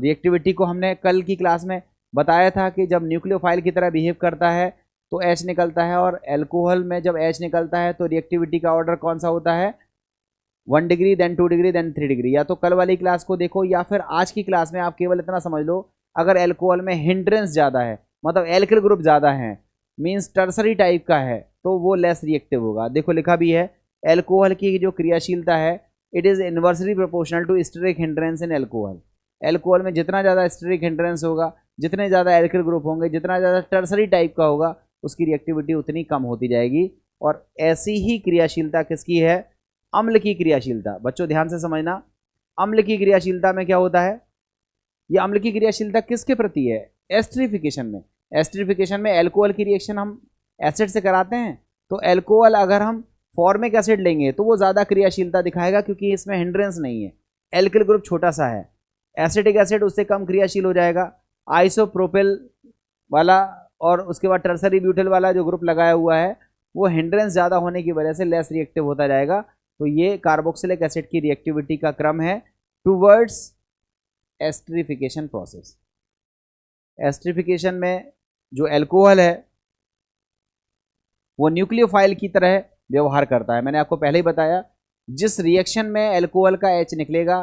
रिएक्टिविटी को हमने कल की क्लास में बताया था कि जब न्यूक्लियोफाइल की तरह बिहेव करता है तो H निकलता है, और एल्कोहल में जब H निकलता है तो रिएक्टिविटी का ऑर्डर कौन सा होता है? 1 degree, then 2 degree, then 3 degree. या तो कल वाली क्लास को देखो या फिर आज की क्लास में आप केवल इतना समझ लो, अगर एल्कोहल में हिंड्रेंस ज़्यादा है, मतलब एल्किल ग्रुप ज़्यादा है, मीन्स टर्सरी टाइप का है, तो वो लेस रिएक्टिव होगा। देखो लिखा भी है एल्कोहल की जो क्रियाशीलता है it is inversely proportional to steric hindrance in alcohol. Alcohol में जितना ज़्यादा स्टेरिक हिंड्रेंस होगा, जितने ज़्यादा एल्किल ग्रुप होंगे, जितना ज़्यादा टर्सरी टाइप का होगा, उसकी रिएक्टिविटी उतनी कम होती जाएगी। और ऐसी ही क्रियाशीलता किसकी है? अम्ल की क्रियाशीलता। बच्चों ध्यान से समझना, अम्ल की क्रियाशीलता में क्या होता है? ये अम्ल की क्रियाशीलता किसके प्रति है? एस्टरीफिकेशन में। एस्टरीफिकेशन में एल्कोहल की रिएक्शन हम एसिड से कराते हैं, तो एल्कोहल अगर हम फॉर्मिक एसिड लेंगे तो वो ज़्यादा क्रियाशीलता दिखाएगा क्योंकि इसमें हिंड्रेंस नहीं है, एल्किल ग्रुप छोटा सा है। एसिटिक एसिड उससे कम क्रियाशील हो जाएगा। आइसोप्रोपिल वाला और उसके बाद टर्सरी ब्यूटिल वाला जो ग्रुप लगाया हुआ है वो हिंड्रेंस ज़्यादा होने की वजह से लेस रिएक्टिव होता जाएगा। तो ये कार्बोक्सिलिक एसिड की रिएक्टिविटी का क्रम है टूवर्ड्स एस्टरीफिकेशन प्रोसेस। एस्टरिफिकेशन में जो एल्कोहल है वो न्यूक्लियोफाइल की तरह व्यवहार करता है। मैंने आपको पहले ही बताया, जिस रिएक्शन में एल्कोहल का H निकलेगा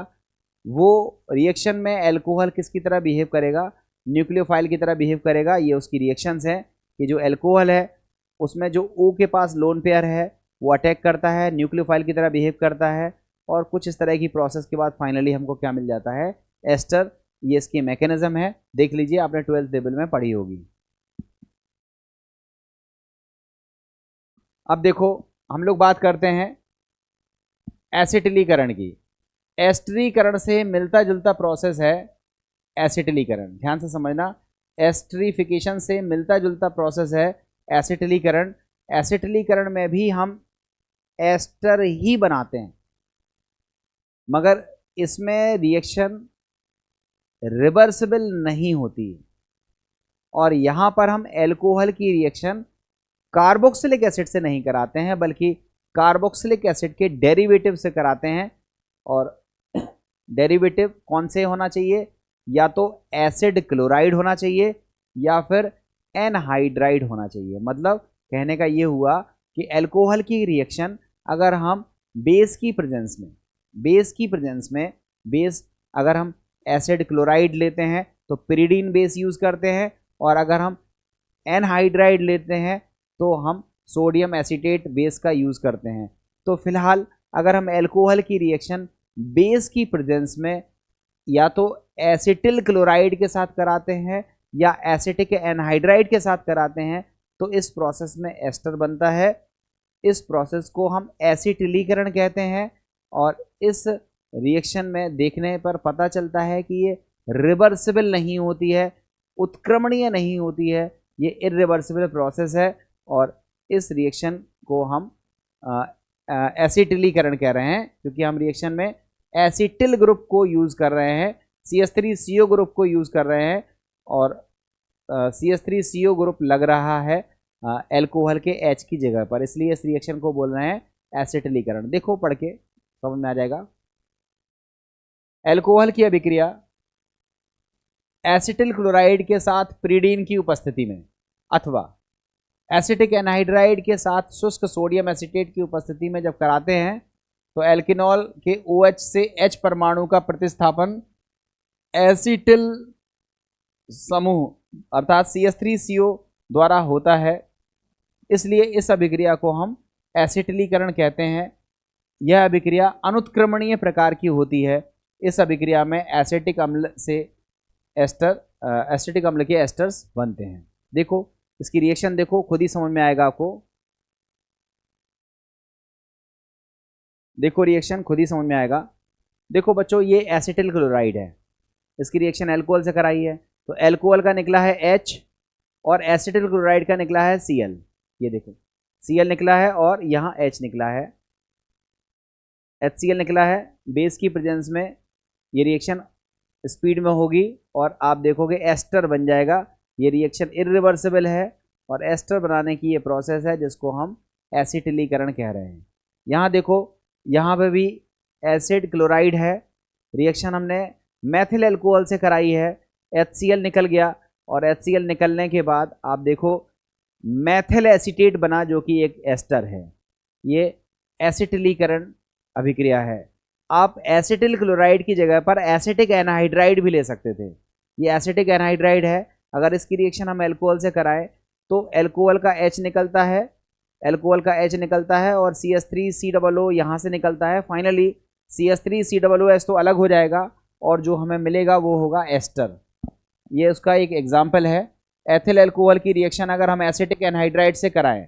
वो रिएक्शन में एल्कोहल किसकी तरह बिहेव करेगा, न्यूक्लियोफाइल की तरह बिहेव करेगा। ये उसकी रिएक्शंस हैं कि जो एल्कोहल है उसमें जो O के पास लोन पेयर है वो अटैक करता है, न्यूक्लियोफाइल की तरह बिहेव करता है, और कुछ इस तरह की प्रोसेस के बाद फाइनली हमको क्या मिल जाता है, एस्टर। ये इसकी मैकेनिज्म है, देख लीजिए, आपने 12th टेबल में पढ़ी होगी। अब देखो हम लोग बात करते हैं एसिटिलीकरण की। एस्टरीकरण से मिलता जुलता प्रोसेस है एसिटिलीकरण, ध्यान से समझना। एस्टरीफिकेशन से मिलता जुलता प्रोसेस है एसिटिलीकरण। एसिटिलीकरण में भी हम एस्टर ही बनाते हैं, मगर इसमें रिएक्शन रिवर्सिबल नहीं होती, और यहां पर हम एल्कोहल की रिएक्शन कार्बोक्सिलिक एसिड से नहीं कराते हैं बल्कि कार्बोक्सिलिक एसिड के डेरिवेटिव से कराते हैं। और डेरिवेटिव कौन से होना चाहिए, या तो एसिड क्लोराइड होना चाहिए या फिर एनहाइड्राइड होना चाहिए। मतलब कहने का ये हुआ कि एल्कोहल की रिएक्शन अगर हम बेस की प्रेजेंस में बेस अगर हम एसिड क्लोराइड लेते हैं तो पिरिडीन बेस यूज़ करते हैं, और अगर हम एनहाइड्राइड लेते हैं तो हम सोडियम एसीटेट बेस का यूज़ करते हैं। तो फिलहाल अगर हम एल्कोहल की रिएक्शन बेस की प्रेजेंस में या तो एसिटिल क्लोराइड के साथ कराते हैं या एसिटिक एनहाइड्राइड के साथ कराते हैं तो इस प्रोसेस में एस्टर बनता है। इस प्रोसेस को हम एसिटिलीकरण कहते हैं, और इस रिएक्शन में देखने पर पता चलता है कि ये रिवर्सिबल नहीं होती है, उत्क्रमणीय नहीं होती है, ये इरिवर्सिबल प्रोसेस है, और इस रिएक्शन को हम एसिटिलीकरण कह रहे हैं क्योंकि हम रिएक्शन में एसिटिल ग्रुप को यूज़ कर रहे हैं, CH3CO ग्रुप को यूज़ कर रहे हैं, और CH3CO ग्रुप लग रहा है एल्कोहल के H की जगह पर, इसलिए इस रिएक्शन को बोल रहे हैं एसिटिलीकरण। देखो पढ़ के समझ में आ जाएगा। एल्कोहल की अभिक्रिया एसिटिल क्लोराइड के साथ पिरिडीन की उपस्थिति में अथवा एसिटिक एनहाइड्राइड के साथ शुष्क सोडियम एसीटेट की उपस्थिति में जब कराते हैं तो एल्किनॉल के OH से H परमाणु का प्रतिस्थापन एसिटिल समूह अर्थात CH3CO द्वारा होता है, इसलिए इस अभिक्रिया को हम एसिटिलीकरण कहते हैं। यह अभिक्रिया अनुत्क्रमणीय प्रकार की होती है। इस अभिक्रिया में एसिटिक अम्ल से एसिटिक अम्ल के एस्टर्स बनते हैं। देखो इसकी रिएक्शन देखो, खुद ही समझ में आएगा आपको। देखो रिएक्शन खुद ही समझ में आएगा। देखो बच्चों, ये एसिटिल क्लोराइड है, इसकी रिएक्शन एल्कोहल से कराई है, तो एल्कोहल का निकला है H और एसिटिल क्लोराइड का निकला है Cl। ये देखो Cl निकला है और यहाँ H निकला है, HCl निकला है। बेस की प्रेजेंस में ये रिएक्शन स्पीड में होगी और आप देखोगे एस्टर बन जाएगा। ये रिएक्शन इरिवर्सिबल है और एस्टर बनाने की ये प्रोसेस है जिसको हम एसिटिलीकरण कह रहे हैं। यहाँ देखो, यहाँ पे भी एसिड क्लोराइड है, रिएक्शन हमने मैथिल एल्कोहल से कराई है, HCl निकल गया, और HCl निकलने के बाद आप देखो मैथिल एसीटेट बना जो कि एक एस्टर है। ये एसिटिलीकरण अभिक्रिया है। आप एसिटिल क्लोराइड की जगह पर एसिटिक एनहाइड्राइड भी ले सकते थे। ये एसिटिक एनहाइड्राइड है, अगर इसकी रिएक्शन हम एल्कोहल से कराएं तो एल्कोहल का H निकलता है, एल्कोहल का H निकलता है और CH3COO यहाँ से निकलता है। फाइनली CH3COOH तो अलग हो जाएगा और जो हमें मिलेगा वो होगा एस्टर। ये उसका एक एग्जाम्पल है। एथिल एल्कोहल की रिएक्शन अगर हम एसिटिक एनहाइड्राइड से कराएं,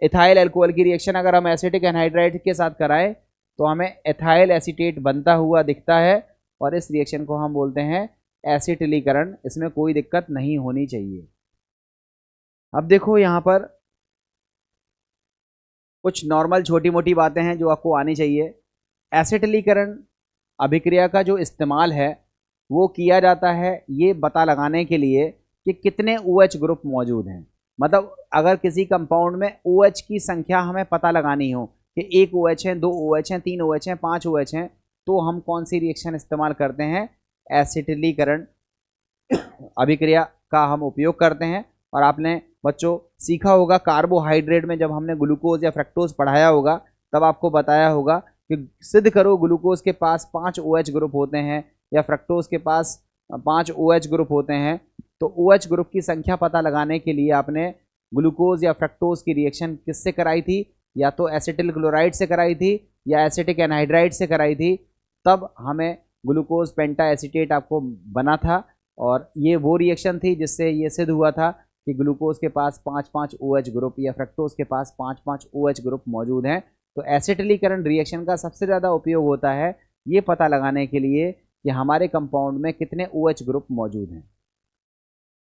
इथाइल एल्कोहल की रिएक्शन अगर हम एसिटिक एनहाइड्राइड के साथ कराएं तो हमें एथाइल एसीटेट बनता हुआ दिखता है, और इस रिएक्शन को हम बोलते हैं एसिटिलीकरण। इसमें कोई दिक्कत नहीं होनी चाहिए। अब देखो यहाँ पर कुछ नॉर्मल छोटी मोटी बातें हैं जो आपको आनी चाहिए। एसिटिलीकरण अभिक्रिया का जो इस्तेमाल है वो किया जाता है ये पता लगाने के लिए कि कितने OH ग्रुप मौजूद हैं। मतलब अगर किसी कंपाउंड में OH की संख्या हमें पता लगानी हो कि 1 OH है, 2 OH हैं, 3 OH हैं, 5 OH हैं, तो हम कौन सी रिएक्शन इस्तेमाल करते हैं, एसिटिलीकरण अभिक्रिया का हम उपयोग करते हैं। और आपने बच्चों सीखा होगा कार्बोहाइड्रेट में जब हमने ग्लूकोज या फ्रक्टोज पढ़ाया होगा तब आपको बताया होगा कि सिद्ध करो ग्लूकोज के पास 5 OH ग्रुप होते हैं या फ्रक्टोज के पास 5 OH ग्रुप होते हैं। तो OH ग्रुप की संख्या पता लगाने के लिए आपने ग्लूकोज या फ्रक्टोज की रिएक्शन किससे कराई थी, या तो एसिटिल क्लोराइड से कराई थी या एसिटिक एनहाइड्राइड से कराई थी, तब हमें ग्लूकोज पेंटा एसीटेट आपको बना था। और ये वो रिएक्शन थी जिससे ये सिद्ध हुआ था कि ग्लूकोज के पास 5-5 OH ग्रुप या फ्रक्टोज के पास 5-5 OH ग्रुप मौजूद हैं। तो एसिटिलीकरण रिएक्शन का सबसे ज़्यादा उपयोग होता है ये पता लगाने के लिए कि हमारे कंपाउंड में कितने OH ग्रुप मौजूद हैं।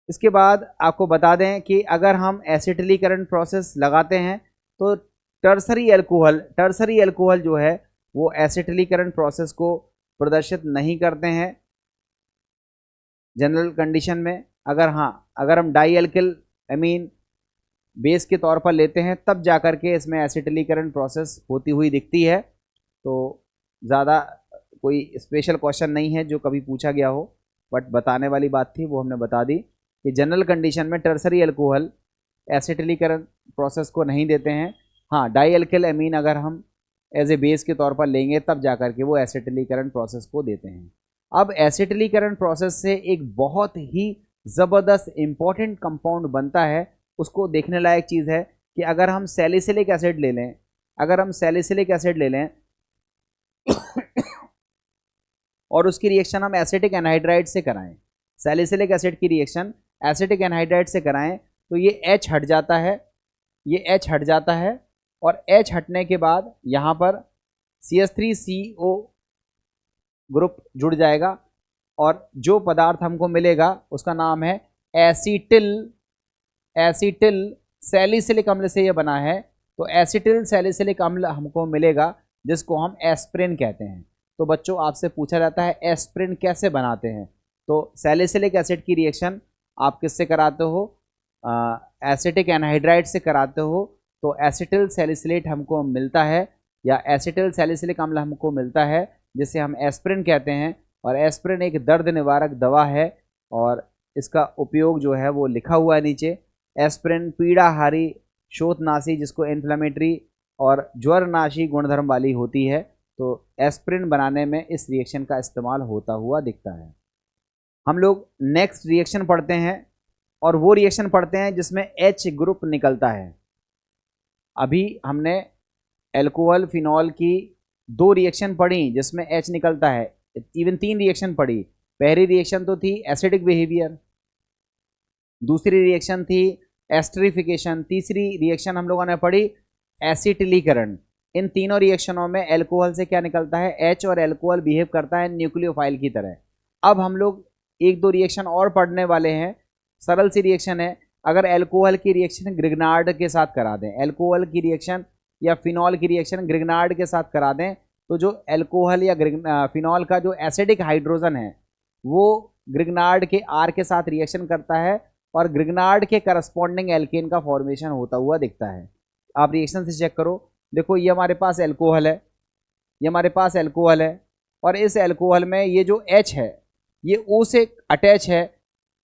इसके बाद आपको बता दें कि अगर हम एसिटिलीकरण प्रोसेस लगाते हैं तो टर्सरी एल्कोहल जो है वो एसिटिलीकरण प्रोसेस को प्रदर्शित नहीं करते हैं जनरल कंडीशन में। अगर हम डाई एल्किल अमीन बेस के तौर पर लेते हैं तब जाकर के इसमें एसिटिलीकरण प्रोसेस होती हुई दिखती है। तो ज़्यादा कोई स्पेशल क्वेश्चन नहीं है जो कभी पूछा गया हो, बट बताने वाली बात थी वो हमने बता दी कि जनरल कंडीशन में टर्सरी एल्कोहल एसिटिलीकरण प्रोसेस को नहीं देते हैं। हाँ, डाई एल्किल अमीन अगर हम एज ए बेस के तौर पर लेंगे तब जाकर के वो एसिटिलीकरण प्रोसेस को देते हैं। अब एसिटिलीकरण प्रोसेस से एक बहुत ही ज़बरदस्त इम्पॉर्टेंट कंपाउंड बनता है, उसको देखने लायक चीज़ है कि अगर हम सैलिसिलिक एसिड ले लें और उसकी रिएक्शन हम एसिटिक एनहाइड्राइड से कराएं, सैलिसिलिक एसिड की रिएक्शन एसिटिक एनहाइड्राइड से कराएं तो ये H हट जाता है, और H हटने के बाद यहाँ पर CH3CO ग्रुप जुड़ जाएगा और जो पदार्थ हमको मिलेगा उसका नाम है एसिटिल सैलिसिलिक अम्ल से ये बना है। तो एसिटिल सैलिसिलिक अम्ल हमको मिलेगा जिसको हम एस्प्रिन कहते हैं। तो बच्चों आपसे पूछा जाता है एस्प्रिन कैसे बनाते हैं, तो सैलिसिलिक एसिड की रिएक्शन आप किससे कराते हो, एसिटिक एनहाइड्राइड से कराते हो। तो एसिटिल सैलिसिलेट हमको मिलता है या एसिटिल सैलिसिलिक अम्ल हमको मिलता है जिसे हम एस्प्रिन कहते हैं। और एस्प्रिन एक दर्द निवारक दवा है और इसका उपयोग जो है वो लिखा हुआ है नीचे। एस्प्रिन पीड़ाहारी, शोथनाशी जिसको इन्फ्लेमेटरी और ज्वरनाशी गुणधर्म वाली होती है। तो एस्प्रिन बनाने में इस रिएक्शन का इस्तेमाल होता हुआ दिखता है। हम लोग नेक्स्ट रिएक्शन पढ़ते हैं और वो रिएक्शन पढ़ते हैं जिसमें H ग्रुप निकलता है। अभी हमने एल्कोहल फिनॉल की 2 रिएक्शन पढ़ी जिसमें H निकलता है, इवन 3 रिएक्शन पढ़ी। पहली रिएक्शन तो थी एसिडिक बिहेवियर, दूसरी रिएक्शन थी एस्टरिफिकेशन, तीसरी रिएक्शन हम लोगों ने पढ़ी एसिटिलीकरण। इन तीनों रिएक्शनों में एल्कोहल से क्या निकलता है, H, और एल्कोहल बिहेव करता है न्यूक्लियोफाइल की तरह। अब हम लोग 1-2 रिएक्शन और पढ़ने वाले हैं, सरल सी रिएक्शन है। अगर एल्कोहल की रिएक्शन ग्रिग्नार्ड के साथ करा दें, एल्कोहल की रिएक्शन या फिनॉल की रिएक्शन ग्रिग्नार्ड के साथ करा दें, तो जो एल्कोहल या फिनॉल का जो एसिडिक हाइड्रोजन है वो ग्रिग्नार्ड के R के साथ रिएक्शन करता है और ग्रिग्नार्ड के करस्पॉन्डिंग एल्केन का फॉर्मेशन होता हुआ दिखता है। आप रिएक्शन से चेक करो, देखो ये हमारे पास एल्कोहल है, और इस एल्कोहल में ये जो H है ये O से अटैच है,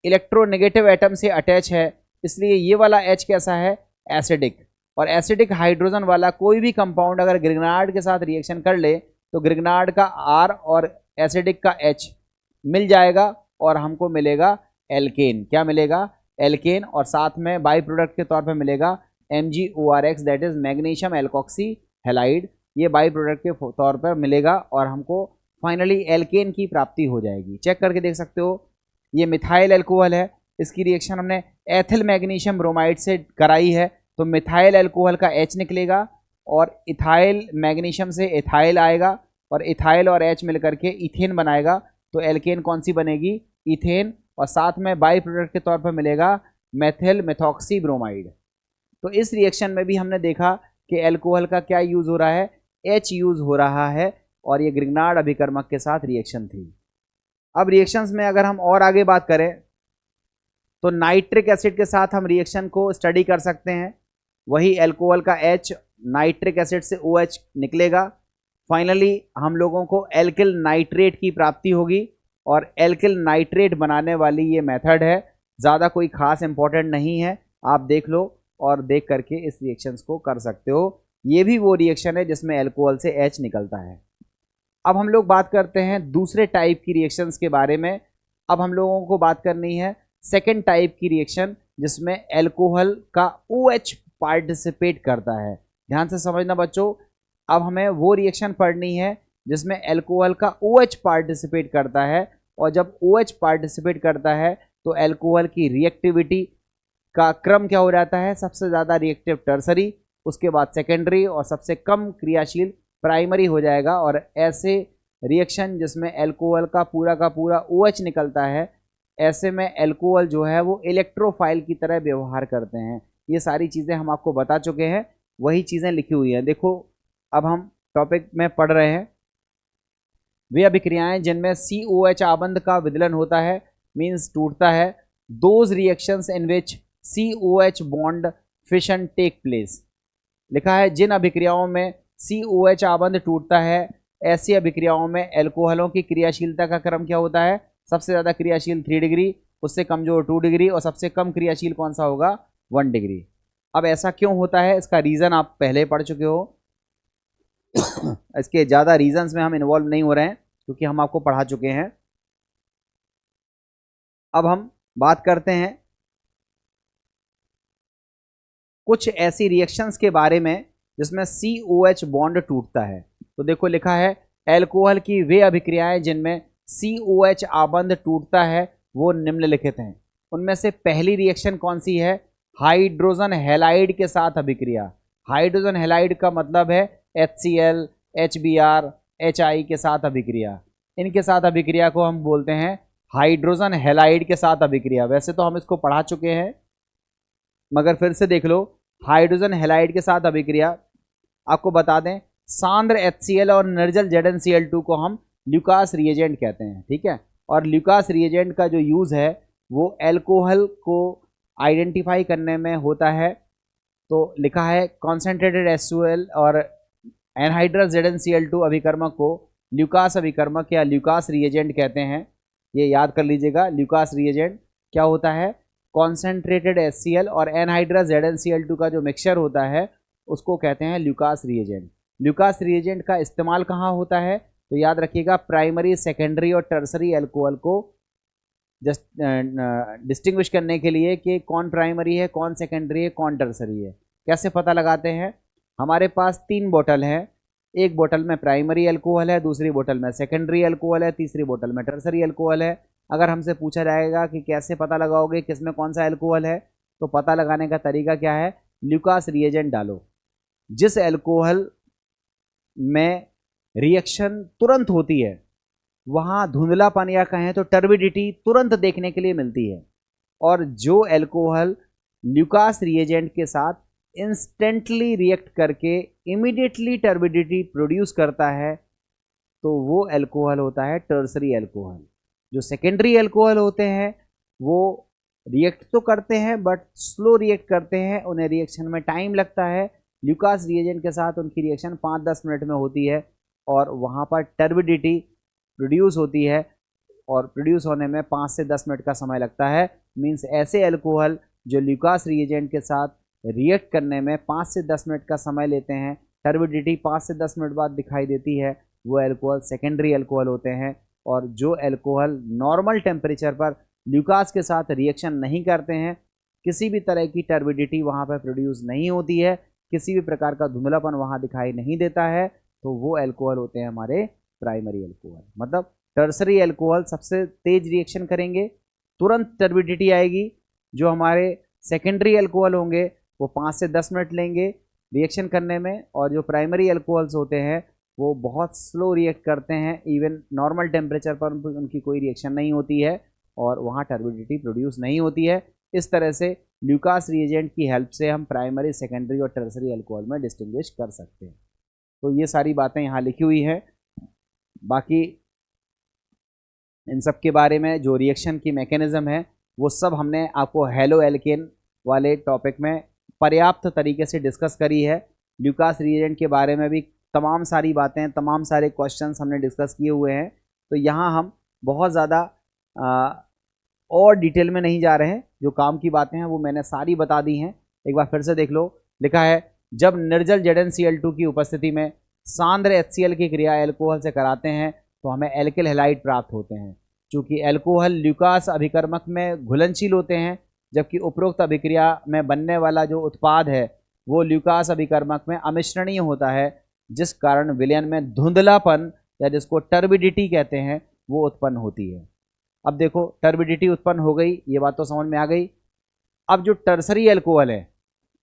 इलेक्ट्रोनेगेटिव एटम से अटैच है, इसलिए ये वाला H कैसा है, एसिडिक। और एसिडिक हाइड्रोजन वाला कोई भी कंपाउंड अगर ग्रिग्नार्ड के साथ रिएक्शन कर ले तो ग्रिग्नार्ड का R और एसिडिक का H मिल जाएगा और हमको मिलेगा एल्केन। क्या मिलेगा, एल्केन। और साथ में बाई प्रोडक्ट के तौर पर मिलेगा MgORX, that is magnesium alkoxy halide. ये बाई प्रोडक्ट के तौर पर मिलेगा और हमको फाइनली एल्केन की प्राप्ति हो जाएगी। चेक करके देख सकते हो, ये मिथाइल एल्कोहल है, इसकी रिएक्शन हमने एथिल मैग्नीशियम ब्रोमाइड से कराई है, तो मिथाइल एल्कोहल का H निकलेगा और इथाइल मैग्नीशियम से इथाइल आएगा और इथाइल और H मिलकर के इथेन बनाएगा। तो एल्केन कौन सी बनेगी, इथेन। और साथ में बाई प्रोडक्ट के तौर पर मिलेगा मेथिल मेथॉक्सी ब्रोमाइड। तो इस रिएक्शन में भी हमने देखा कि एल्कोहल का क्या यूज़ हो रहा है, H यूज़ हो रहा है, और ये ग्रिग्नार्ड अभिकर्मक के साथ रिएक्शन थी। अब रिएक्शंस में अगर हम और आगे बात करें तो नाइट्रिक एसिड के साथ हम रिएक्शन को स्टडी कर सकते हैं। वही एल्कोहल का H नाइट्रिक एसिड से OH निकलेगा। फाइनली हम लोगों को एल्किल नाइट्रेट की प्राप्ति होगी और एल्किल नाइट्रेट बनाने वाली ये मेथड है ज़्यादा कोई खास इंपॉर्टेंट नहीं है, आप देख लो और देख करके इस रिएक्शंस को कर सकते हो। ये भी वो रिएक्शन है जिसमें अल्कोहल से H निकलता है। अब हम लोग बात करते हैं दूसरे टाइप की रिएक्शंस के बारे में। अब हम लोगों को बात करनी है सेकेंड टाइप की रिएक्शन जिसमें अल्कोहल का OH पार्टिसिपेट करता है। ध्यान से समझना बच्चों, अब हमें वो रिएक्शन पढ़नी है जिसमें अल्कोहल का OH पार्टिसिपेट करता है, और जब OH पार्टिसिपेट करता है तो अल्कोहल की रिएक्टिविटी का क्रम क्या हो जाता है, सबसे ज़्यादा रिएक्टिव टर्सरी, उसके बाद सेकेंडरी, और सबसे कम क्रियाशील प्राइमरी हो जाएगा। और ऐसे रिएक्शन जिसमें अल्कोहल का पूरा OH निकलता है, ऐसे में अल्कोहल जो है वो इलेक्ट्रोफाइल की तरह व्यवहार करते हैं। ये सारी चीज़ें हम आपको बता चुके हैं, वही चीज़ें लिखी हुई हैं। देखो अब हम टॉपिक में पढ़ रहे हैं, वे अभिक्रियाएं जिनमें COH आबंध का विदलन होता है, मीन्स टूटता है, those reactions in which COH bond fission take place. लिखा है जिन अभिक्रियाओं में COH आबंध टूटता है, ऐसी अभिक्रियाओं में अल्कोहलों की क्रियाशीलता का क्रम क्या होता है, सबसे ज़्यादा क्रियाशील 3 डिग्री, उससे कमजोर 2 डिग्री, और सबसे कम क्रियाशील कौन सा होगा, 1 डिग्री। अब ऐसा क्यों होता है, इसका रीज़न आप पहले पढ़ चुके हो। इसके ज़्यादा रीजंस में हम इन्वॉल्व नहीं हो रहे हैं क्योंकि हम आपको पढ़ा चुके हैं। अब हम बात करते हैं कुछ ऐसी रिएक्शंस के बारे में जिसमें COH बॉन्ड टूटता है। तो देखो लिखा है अल्कोहल की वे अभिक्रियाएं जिनमें COH आबंध टूटता है वो निम्नलिखित हैं। उनमें से पहली रिएक्शन कौन सी है, हाइड्रोजन हैलाइड के साथ अभिक्रिया। हाइड्रोजन हैलाइड का मतलब है HCl, HBr, HI के साथ अभिक्रिया। इनके साथ अभिक्रिया को हम बोलते हैं हाइड्रोजन हैलाइड के साथ अभिक्रिया। वैसे तो हम इसको पढ़ा चुके हैं, मगर फिर से देख लो, हाइड्रोजन हैलाइड के साथ अभिक्रिया। आपको बता दें सांद्र HCl और निर्जल ZnCl2 को हम ल्यूकास रिएजेंट कहते हैं, ठीक है। और ल्यूकास रिएजेंट का जो यूज़ है वो अल्कोहल को आइडेंटिफाई करने में होता है। तो लिखा है कॉन्सेंट्रेटेड HCl और एनहाइड्रस ZnCl2 अभिकर्मक को ल्यूकास अभिकर्मक या ल्यूकास रिएजेंट कहते हैं। ये याद कर लीजिएगा, ल्यूकास रिएजेंट क्या होता है, कॉन्सेंट्रेटेड HCl और एनहाइड्रस ZnCl2 का जो मिक्सचर होता है उसको कहते हैं ल्यूकास रिएजेंट। ल्यूकास रिएजेंट का इस्तेमाल कहाँ होता है, तो याद रखिएगा प्राइमरी, सेकेंडरी और टर्सरी अल्कोहल को जस्ट डिस्टिंग्विश करने के लिए कि कौन प्राइमरी है, कौन सेकेंडरी है, कौन टर्सरी है। कैसे पता लगाते हैं, हमारे पास 3 बोतल हैं, एक बोतल में प्राइमरी अल्कोहल है, दूसरी बोतल में सेकेंडरी अल्कोहल है, तीसरी बोतल में टर्सरी अल्कोहल है। अगर हमसे पूछा जाएगा कि कैसे पता लगाओगे किसमें कौन सा अल्कोहल है, तो पता लगाने का तरीका क्या है, ल्यूकास रिएजेंट डालो। जिस अल्कोहल में रिएक्शन तुरंत होती है वहाँ धुंधलापन या कहें तो टर्बिडिटी तुरंत देखने के लिए मिलती है, और जो अल्कोहल ल्यूकास रिएजेंट के साथ इंस्टेंटली रिएक्ट करके इमीडिएटली टर्बिडिटी प्रोड्यूस करता है तो वो अल्कोहल होता है टर्सरी अल्कोहल। जो सेकेंडरी अल्कोहल होते हैं वो रिएक्ट तो करते हैं बट स्लो रिएक्ट करते हैं, उन्हें रिएक्शन में टाइम लगता है। ल्यूकास रिएजेंट के साथ उनकी रिएक्शन 5-10 मिनट में होती है और वहाँ पर टर्बिडिटी प्रोड्यूस होती है, और प्रोड्यूस होने में 5 से 10 मिनट का समय लगता है। मीन्स ऐसे अल्कोहल जो ल्यूकास रिएजेंट के साथ रिएक्ट करने में 5 से 10 मिनट का समय लेते हैं, टर्बिडिटी 5 से 10 मिनट बाद दिखाई देती है, वो अल्कोहल सेकेंडरी अल्कोहल होते हैं। और जो अल्कोहल नॉर्मल टेम्परेचर पर ल्यूकास के साथ रिएक्शन नहीं करते हैं, किसी भी तरह की टर्बिडिटी वहाँ पर प्रोड्यूस नहीं होती है, किसी भी प्रकार का धुंधलापन वहाँ दिखाई नहीं देता है, तो वो अल्कोहल होते हैं हमारे प्राइमरी अल्कोहल। मतलब टर्सरी अल्कोहल सबसे तेज रिएक्शन करेंगे, तुरंत टर्बिडिटी आएगी। जो हमारे सेकेंडरी अल्कोहल होंगे वो 5 से 10 मिनट लेंगे रिएक्शन करने में, और जो प्राइमरी अल्कोहल्स होते हैं वो बहुत स्लो रिएक्ट करते हैं, इवन नॉर्मल टेम्परेचर पर उनकी कोई रिएक्शन नहीं होती है और वहाँ टर्बिडिटी प्रोड्यूस नहीं होती है। इस तरह से ल्यूकास रिएजेंट की हेल्प से हम प्राइमरी, सेकेंडरी और टर्सरी अल्कोहल में डिस्टिंग्विश कर सकते हैं। तो ये सारी बातें यहाँ लिखी हुई हैं। बाकी इन सब के बारे में जो रिएक्शन की मैकेनिज्म है वो सब हमने आपको हेलो एल्केन वाले टॉपिक में पर्याप्त तरीके से डिस्कस करी है। ल्यूकास रिएजेंट के बारे में भी तमाम सारी बातें, तमाम सारे क्वेश्चंस हमने डिस्कस किए हुए हैं। तो यहाँ हम बहुत ज़्यादा और डिटेल में नहीं जा रहे हैं, जो काम की बातें हैं वो मैंने सारी बता दी हैं। एक बार फिर से देख लो, लिखा है जब निर्जल ZnCl2 की उपस्थिति में सांद्र HCl की क्रिया एल्कोहल से कराते हैं तो हमें एल्किल हैलाइड प्राप्त होते हैं। चूँकि एल्कोहल ल्यूकास अभिकर्मक में घुलनशील होते हैं, जबकि उपरोक्त अभिक्रिया में बनने वाला जो उत्पाद है वो ल्यूकास अभिकर्मक में अमिश्रणीय होता है, जिस कारण विलयन में धुंधलापन या जिसको टर्बिडिटी कहते हैं वो उत्पन्न होती है। अब देखो टर्बिडिटी उत्पन्न हो गई, ये बात तो समझ में आ गई। अब जो टर्सरी एल्कोहल है,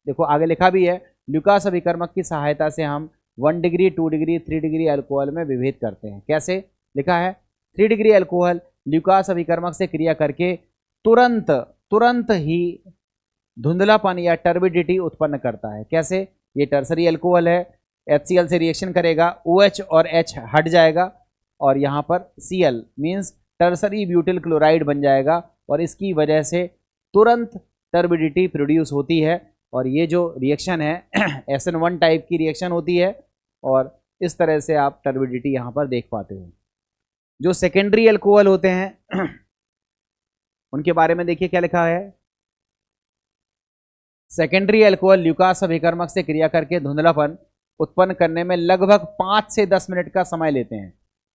देखो आगे लिखा भी है, ल्यूकास अभिकर्मक की सहायता से हम 1 डिग्री 2 डिग्री 3 डिग्री एल्कोहल में विभेद करते हैं। कैसे? लिखा है 3 डिग्री एल्कोहल ल्यूकास अभिकर्मक से क्रिया करके तुरंत ही धुंधलापन या टर्बिडिटी उत्पन्न करता है। कैसे? ये टर्सरी एल्कोहल है, HCl से रिएक्शन करेगा, OH और H हट जाएगा और यहाँ पर Cl means tertiary butyl chloride बन जाएगा और इसकी वजह से तुरंत टर्बिडिटी प्रोड्यूस होती है। और ये जो रिएक्शन है SN1 टाइप की रिएक्शन होती है और इस तरह से आप टर्बिडिटी यहाँ पर देख पाते हो। जो सेकेंडरी एल्कोहल होते हैं उनके बारे में देखिए क्या लिखा है। सेकेंडरी एल्कोहल ल्यूकास अभिकर्मक से क्रिया करके धुंधलापन उत्पन्न करने में लगभग 5 से 10 मिनट का समय लेते हैं।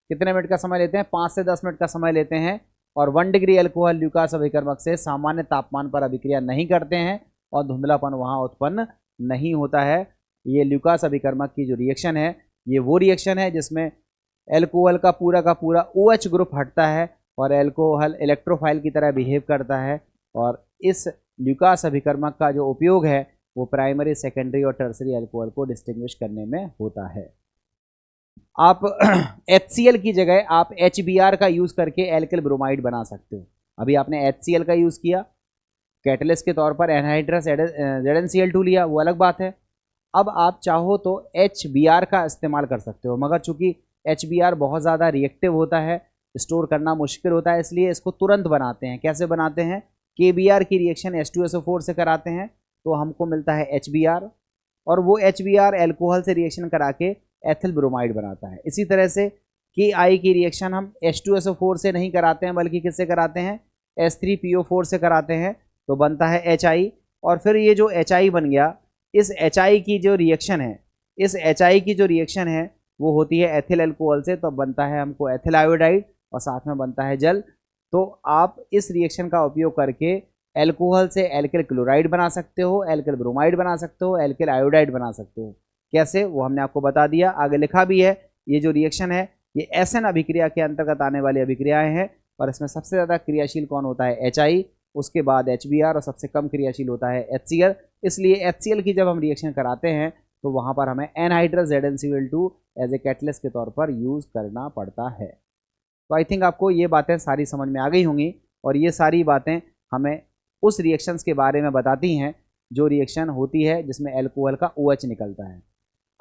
कितने मिनट का समय लेते हैं? 5 से 10 मिनट का समय लेते हैं। और 1 डिग्री एल्कोहल ल्यूकास अभिकर्मक से सामान्य तापमान पर अभिक्रिया नहीं करते हैं और धुंधलापन वहाँ उत्पन्न नहीं होता है। ये ल्यूकास अभिकर्मक की जो रिएक्शन है ये वो रिएक्शन है जिसमें एल्कोहल का पूरा OH ग्रुप हटता है और एल्कोहल इलेक्ट्रोफाइल की तरह बिहेव करता है। और इस ल्यूकास अभिकर्मक का जो उपयोग है वो प्राइमरी, सेकेंडरी और टर्सरी एल्कोहल को डिस्टिंग्विश करने में होता है। आप HCl की जगह आप HBr का यूज़ करके एल्किल ब्रोमाइड बना सकते हो। अभी आपने HCl का यूज़ किया, कैटलिस्ट के तौर पर एनहाइड्रस ZnCl2 लिया, वो अलग बात है। अब आप चाहो तो HBr का इस्तेमाल कर सकते हो, मगर चूंकि HBr बहुत ज़्यादा रिएक्टिव होता है, स्टोर करना मुश्किल होता है, इसलिए इसको तुरंत बनाते हैं। कैसे बनाते हैं? KBr की रिएक्शन H2SO4 से कराते हैं तो हमको मिलता है HBr और वो HBr एल्कोहल से रिएक्शन करा के एथिल ब्रोमाइड बनाता है। इसी तरह से Ki की रिएक्शन हम H2SO4 से नहीं कराते हैं बल्कि किससे कराते हैं? H3PO4 से कराते हैं तो बनता है HI। और फिर ये जो HI बन गया, इस HI की जो रिएक्शन है, इस HI की जो रिएक्शन है वो होती है एथिल एल्कोहल से, तो बनता है हमको एथिल आयोडाइड और साथ में बनता है जल। तो आप इस रिएक्शन का उपयोग करके एल्कोहल से एल्किल क्लोराइड बना सकते हो, एल्किल ब्रोमाइड बना सकते हो, एल्किल आयोडाइड बना सकते हो। कैसे? वो हमने आपको बता दिया, आगे लिखा भी है। ये जो रिएक्शन है ये SN अभिक्रिया के अंतर्गत आने वाली अभिक्रियाएं हैं और इसमें सबसे ज़्यादा क्रियाशील कौन होता है? HI, उसके बाद HBr और सबसे कम क्रियाशील होता है HCl। इसलिए HCl की जब हम रिएक्शन कराते हैं तो वहाँ पर हमें anhydrous ZnCl2 as a catalyst के तौर पर यूज़ करना पड़ता है। तो आई थिंक आपको ये बातें सारी समझ में आ गई होंगी और ये सारी बातें हमें उस रिएक्शंस के बारे में बताती हैं जो रिएक्शन होती है जिसमें एल्कोहल का OH निकलता है।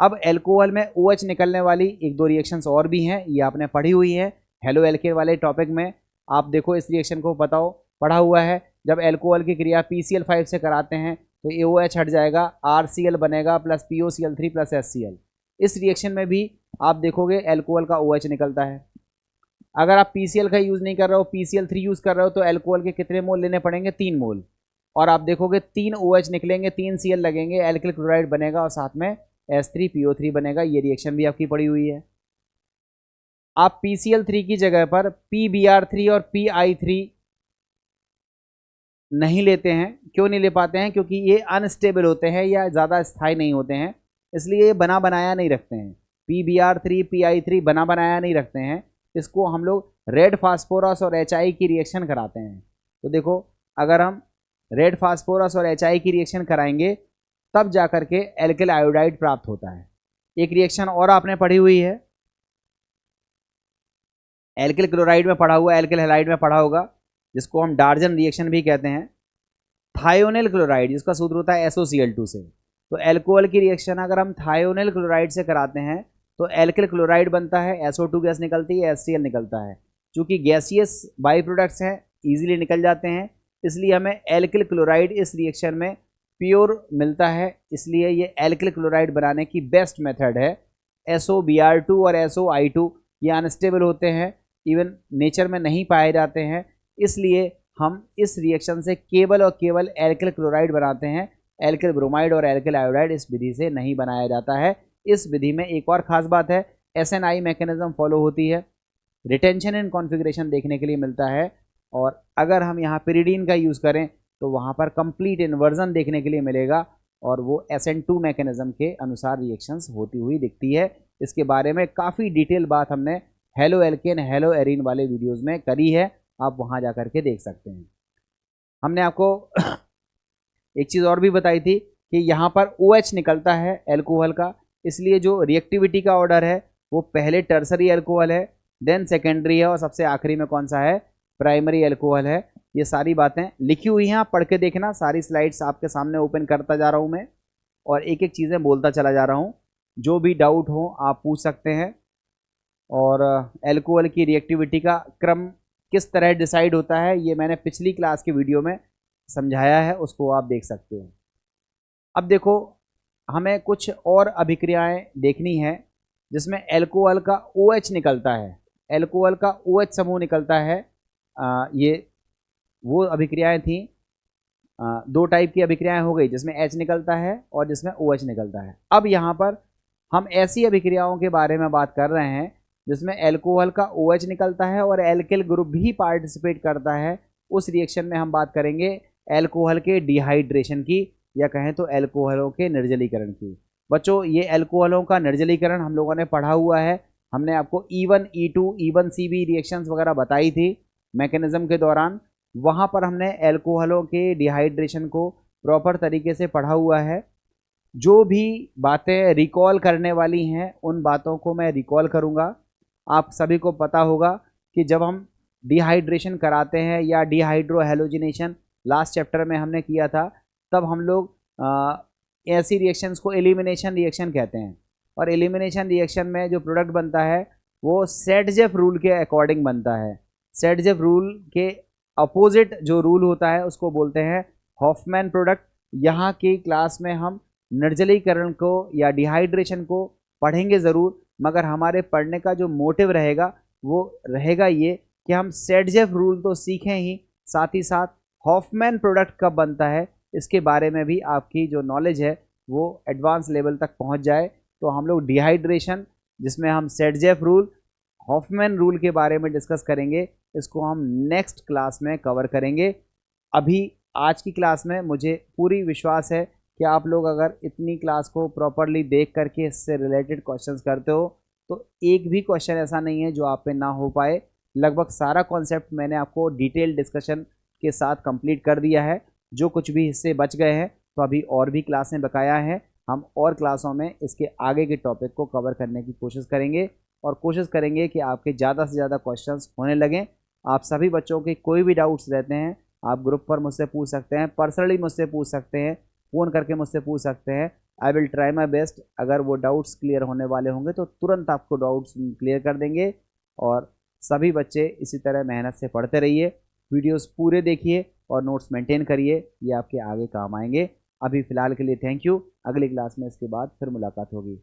अब एल्कोहल में OH निकलने वाली एक दो रिएक्शंस और भी हैं, ये आपने पढ़ी हुई है हेलो एल्केन वाले टॉपिक में। आप देखो इस रिएक्शन को पढ़ा हुआ है। जब एल्कोहल की क्रिया PCl5 से कराते हैं तो AOH हट जाएगा, RCl बनेगा प्लस POCl3 प्लस HCl। इस रिएक्शन में भी आप देखोगे एल्कोहल का OH निकलता है। अगर आप PCl का यूज़ नहीं कर रहे हो, PCl3 यूज़ कर रहे हो तो एल्कोहल के कितने मोल लेने पड़ेंगे? 3 मोल। और आप देखोगे 3 OH निकलेंगे, 3 Cl लगेंगे, एल्किल क्लोराइड बनेगा और साथ में H3PO3 बनेगा। ये रिएक्शन भी आपकी पड़ी हुई है। आप PCl3 की जगह पर PBr3 और PI3 नहीं लेते हैं। क्यों नहीं ले पाते हैं? क्योंकि ये अनस्टेबल होते हैं या ज़्यादा स्थायी नहीं होते हैं, इसलिए ये बना बनाया नहीं रखते हैं। PBr3 PI3 बना बनाया नहीं रखते हैं। इसको हम लोग रेड फास्फोरस और HI की रिएक्शन कराते हैं। तो देखो अगर हम रेड फास्फोरस और HI की रिएक्शन कराएंगे तब जाकर के एल्किल आयोडाइड प्राप्त होता है। एक रिएक्शन और आपने पढ़ी हुई है, एल्किल क्लोराइड में पढ़ा हुआ, एल्किल हैलाइड में पढ़ा होगा, जिसको हम डार्जन रिएक्शन भी कहते हैं। थायोनिल क्लोराइड जिसका सूत्र होता है SOCl2 से। तो एल्कोहल की रिएक्शन अगर हम थायोनिल क्लोराइड से कराते हैं तो एल्किल क्लोराइड बनता है, SO2 गैस निकलती है, HCl निकलता है। चूँकि गैसियस बाई प्रोडक्ट्स हैं, ईजिली निकल जाते हैं, इसलिए हमें एल्किल क्लोराइड इस रिएक्शन में प्योर मिलता है। इसलिए ये एल्किल क्लोराइड बनाने की बेस्ट मेथड है। SOBr2 और SOI2 ये अनस्टेबल होते हैं, इवन नेचर में नहीं पाए जाते हैं, इसलिए हम इस रिएक्शन से केवल और केवल एल्किल क्लोराइड बनाते हैं। एल्किल ब्रोमाइड और एल्किल आयोडाइड इस विधि से नहीं बनाया जाता है। इस विधि में एक और ख़ास बात है, SNI मैकेनिज्म फॉलो होती है, रिटेंशन एंड कॉन्फ़िगरेशन देखने के लिए मिलता है। और अगर हम यहाँ पिरिडीन का यूज़ करें तो वहाँ पर कंप्लीट इन्वर्जन देखने के लिए मिलेगा और वो SN2 मैकेनिज्म के अनुसार रिएक्शंस होती हुई दिखती है। इसके बारे में काफ़ी डिटेल बात हमने हेलो एल्केन हेलो एरीन वाले वीडियोज़ में करी है, आप वहाँ जा कर के देख सकते हैं। हमने आपको एक चीज़ और भी बताई थी कि यहाँ पर OH निकलता है एल्कोहल का, इसलिए जो रिएक्टिविटी का ऑर्डर है वो पहले टर्सरी एल्कोहल है, देन सेकेंडरी है और सबसे आखिरी में कौन सा है, प्राइमरी एल्कोहल है। ये सारी बातें लिखी हुई हैं, आप पढ़ के देखना, सारी स्लाइड्स आपके सामने ओपन करता जा रहा हूँ मैं और एक एक चीज़ें बोलता चला जा रहा हूँ। जो भी डाउट हो आप पूछ सकते हैं। और एल्कोहल की रिएक्टिविटी का क्रम किस तरह डिसाइड होता है ये मैंने पिछली क्लास की वीडियो में समझाया है, उसको आप देख सकते हो। अब देखो, हमें कुछ और अभिक्रियाएं देखनी है जिसमें एल्कोहल का OH निकलता है, एल्कोहल का OH समूह निकलता है। ये वो अभिक्रियाएं थी, दो टाइप की अभिक्रियाएं हो गई जिसमें H निकलता है और जिसमें OH निकलता है। अब यहाँ पर हम ऐसी अभिक्रियाओं के बारे में बात कर रहे हैं जिसमें एल्कोहल का OH निकलता है और एल्किल ग्रुप भी पार्टिसिपेट करता है। उस रिएक्शन में हम बात करेंगे एल्कोहल के डिहाइड्रेशन की, या कहें तो एल्कोहलों के निर्जलीकरण की। बच्चों, ये एल्कोहलों का निर्जलीकरण हम लोगों ने पढ़ा हुआ है, हमने आपको E1 E2 E1CB रिएक्शंस वगैरह बताई थी मैकेनिज्म के दौरान। वहाँ पर हमने एल्कोहलों के डिहाइड्रेशन को प्रॉपर तरीके से पढ़ा हुआ है। जो भी बातें रिकॉल करने वाली हैं उन बातों को मैं रिकॉल करूँगा। आप सभी को पता होगा कि जब हम डिहाइड्रेशन कराते हैं या डिहाइड्रो हैलोजिनेशन लास्ट चैप्टर में हमने किया था, तब हम लोग ऐसी रिएक्शंस को एलिमिनेशन रिएक्शन कहते हैं। और एलिमिनेशन रिएक्शन में जो प्रोडक्ट बनता है वो सेटजेफ रूल के अकॉर्डिंग बनता है। सेटजेफ रूल के अपोजिट जो रूल होता है उसको बोलते हैं हॉफमैन प्रोडक्ट। यहाँ की क्लास में हम निर्जलीकरण को या डिहाइड्रेशन को पढ़ेंगे ज़रूर, मगर हमारे पढ़ने का जो मोटिव रहेगा वो रहेगा ये कि हम सेटजेफ रूल तो सीखें ही, साथ ही साथ हॉफमैन प्रोडक्ट कब बनता है इसके बारे में भी आपकी जो नॉलेज है वो एडवांस लेवल तक पहुंच जाए। तो हम लोग डिहाइड्रेशन, जिसमें हम सेटजेफ रूल, हॉफमैन रूल के बारे में डिस्कस करेंगे, इसको हम नेक्स्ट क्लास में कवर करेंगे। अभी आज की क्लास में मुझे पूरी विश्वास है कि आप लोग अगर इतनी क्लास को प्रॉपरली देख करके इससे रिलेटेड क्वेश्चंस करते हो तो एक भी क्वेश्चन ऐसा नहीं है जो आप पे ना हो पाए। लगभग सारा कॉन्सेप्ट मैंने आपको डिटेल डिस्कशन के साथ कंप्लीट कर दिया है। जो कुछ भी हिस्से बच गए हैं तो अभी और भी क्लासें बकाया हैं, हम और क्लासों में इसके आगे के टॉपिक को कवर करने की कोशिश करेंगे और कोशिश करेंगे कि आपके ज़्यादा से ज़्यादा क्वेश्चंस होने लगें। आप सभी बच्चों के कोई भी डाउट्स रहते हैं आप ग्रुप पर मुझसे पूछ सकते हैं, पर्सनली मुझसे पूछ सकते हैं, फ़ोन करके मुझसे पूछ सकते हैं। I will try my best. अगर वो डाउट्स क्लियर होने वाले होंगे तो तुरंत आपको डाउट्स क्लियर कर देंगे। और सभी बच्चे इसी तरह मेहनत से पढ़ते रहिए, वीडियोस पूरे देखिए और नोट्स मेंटेन करिए, ये आपके आगे काम आएंगे। अभी फ़िलहाल के लिए थैंक यू। अगली क्लास में इसके बाद फिर मुलाकात होगी।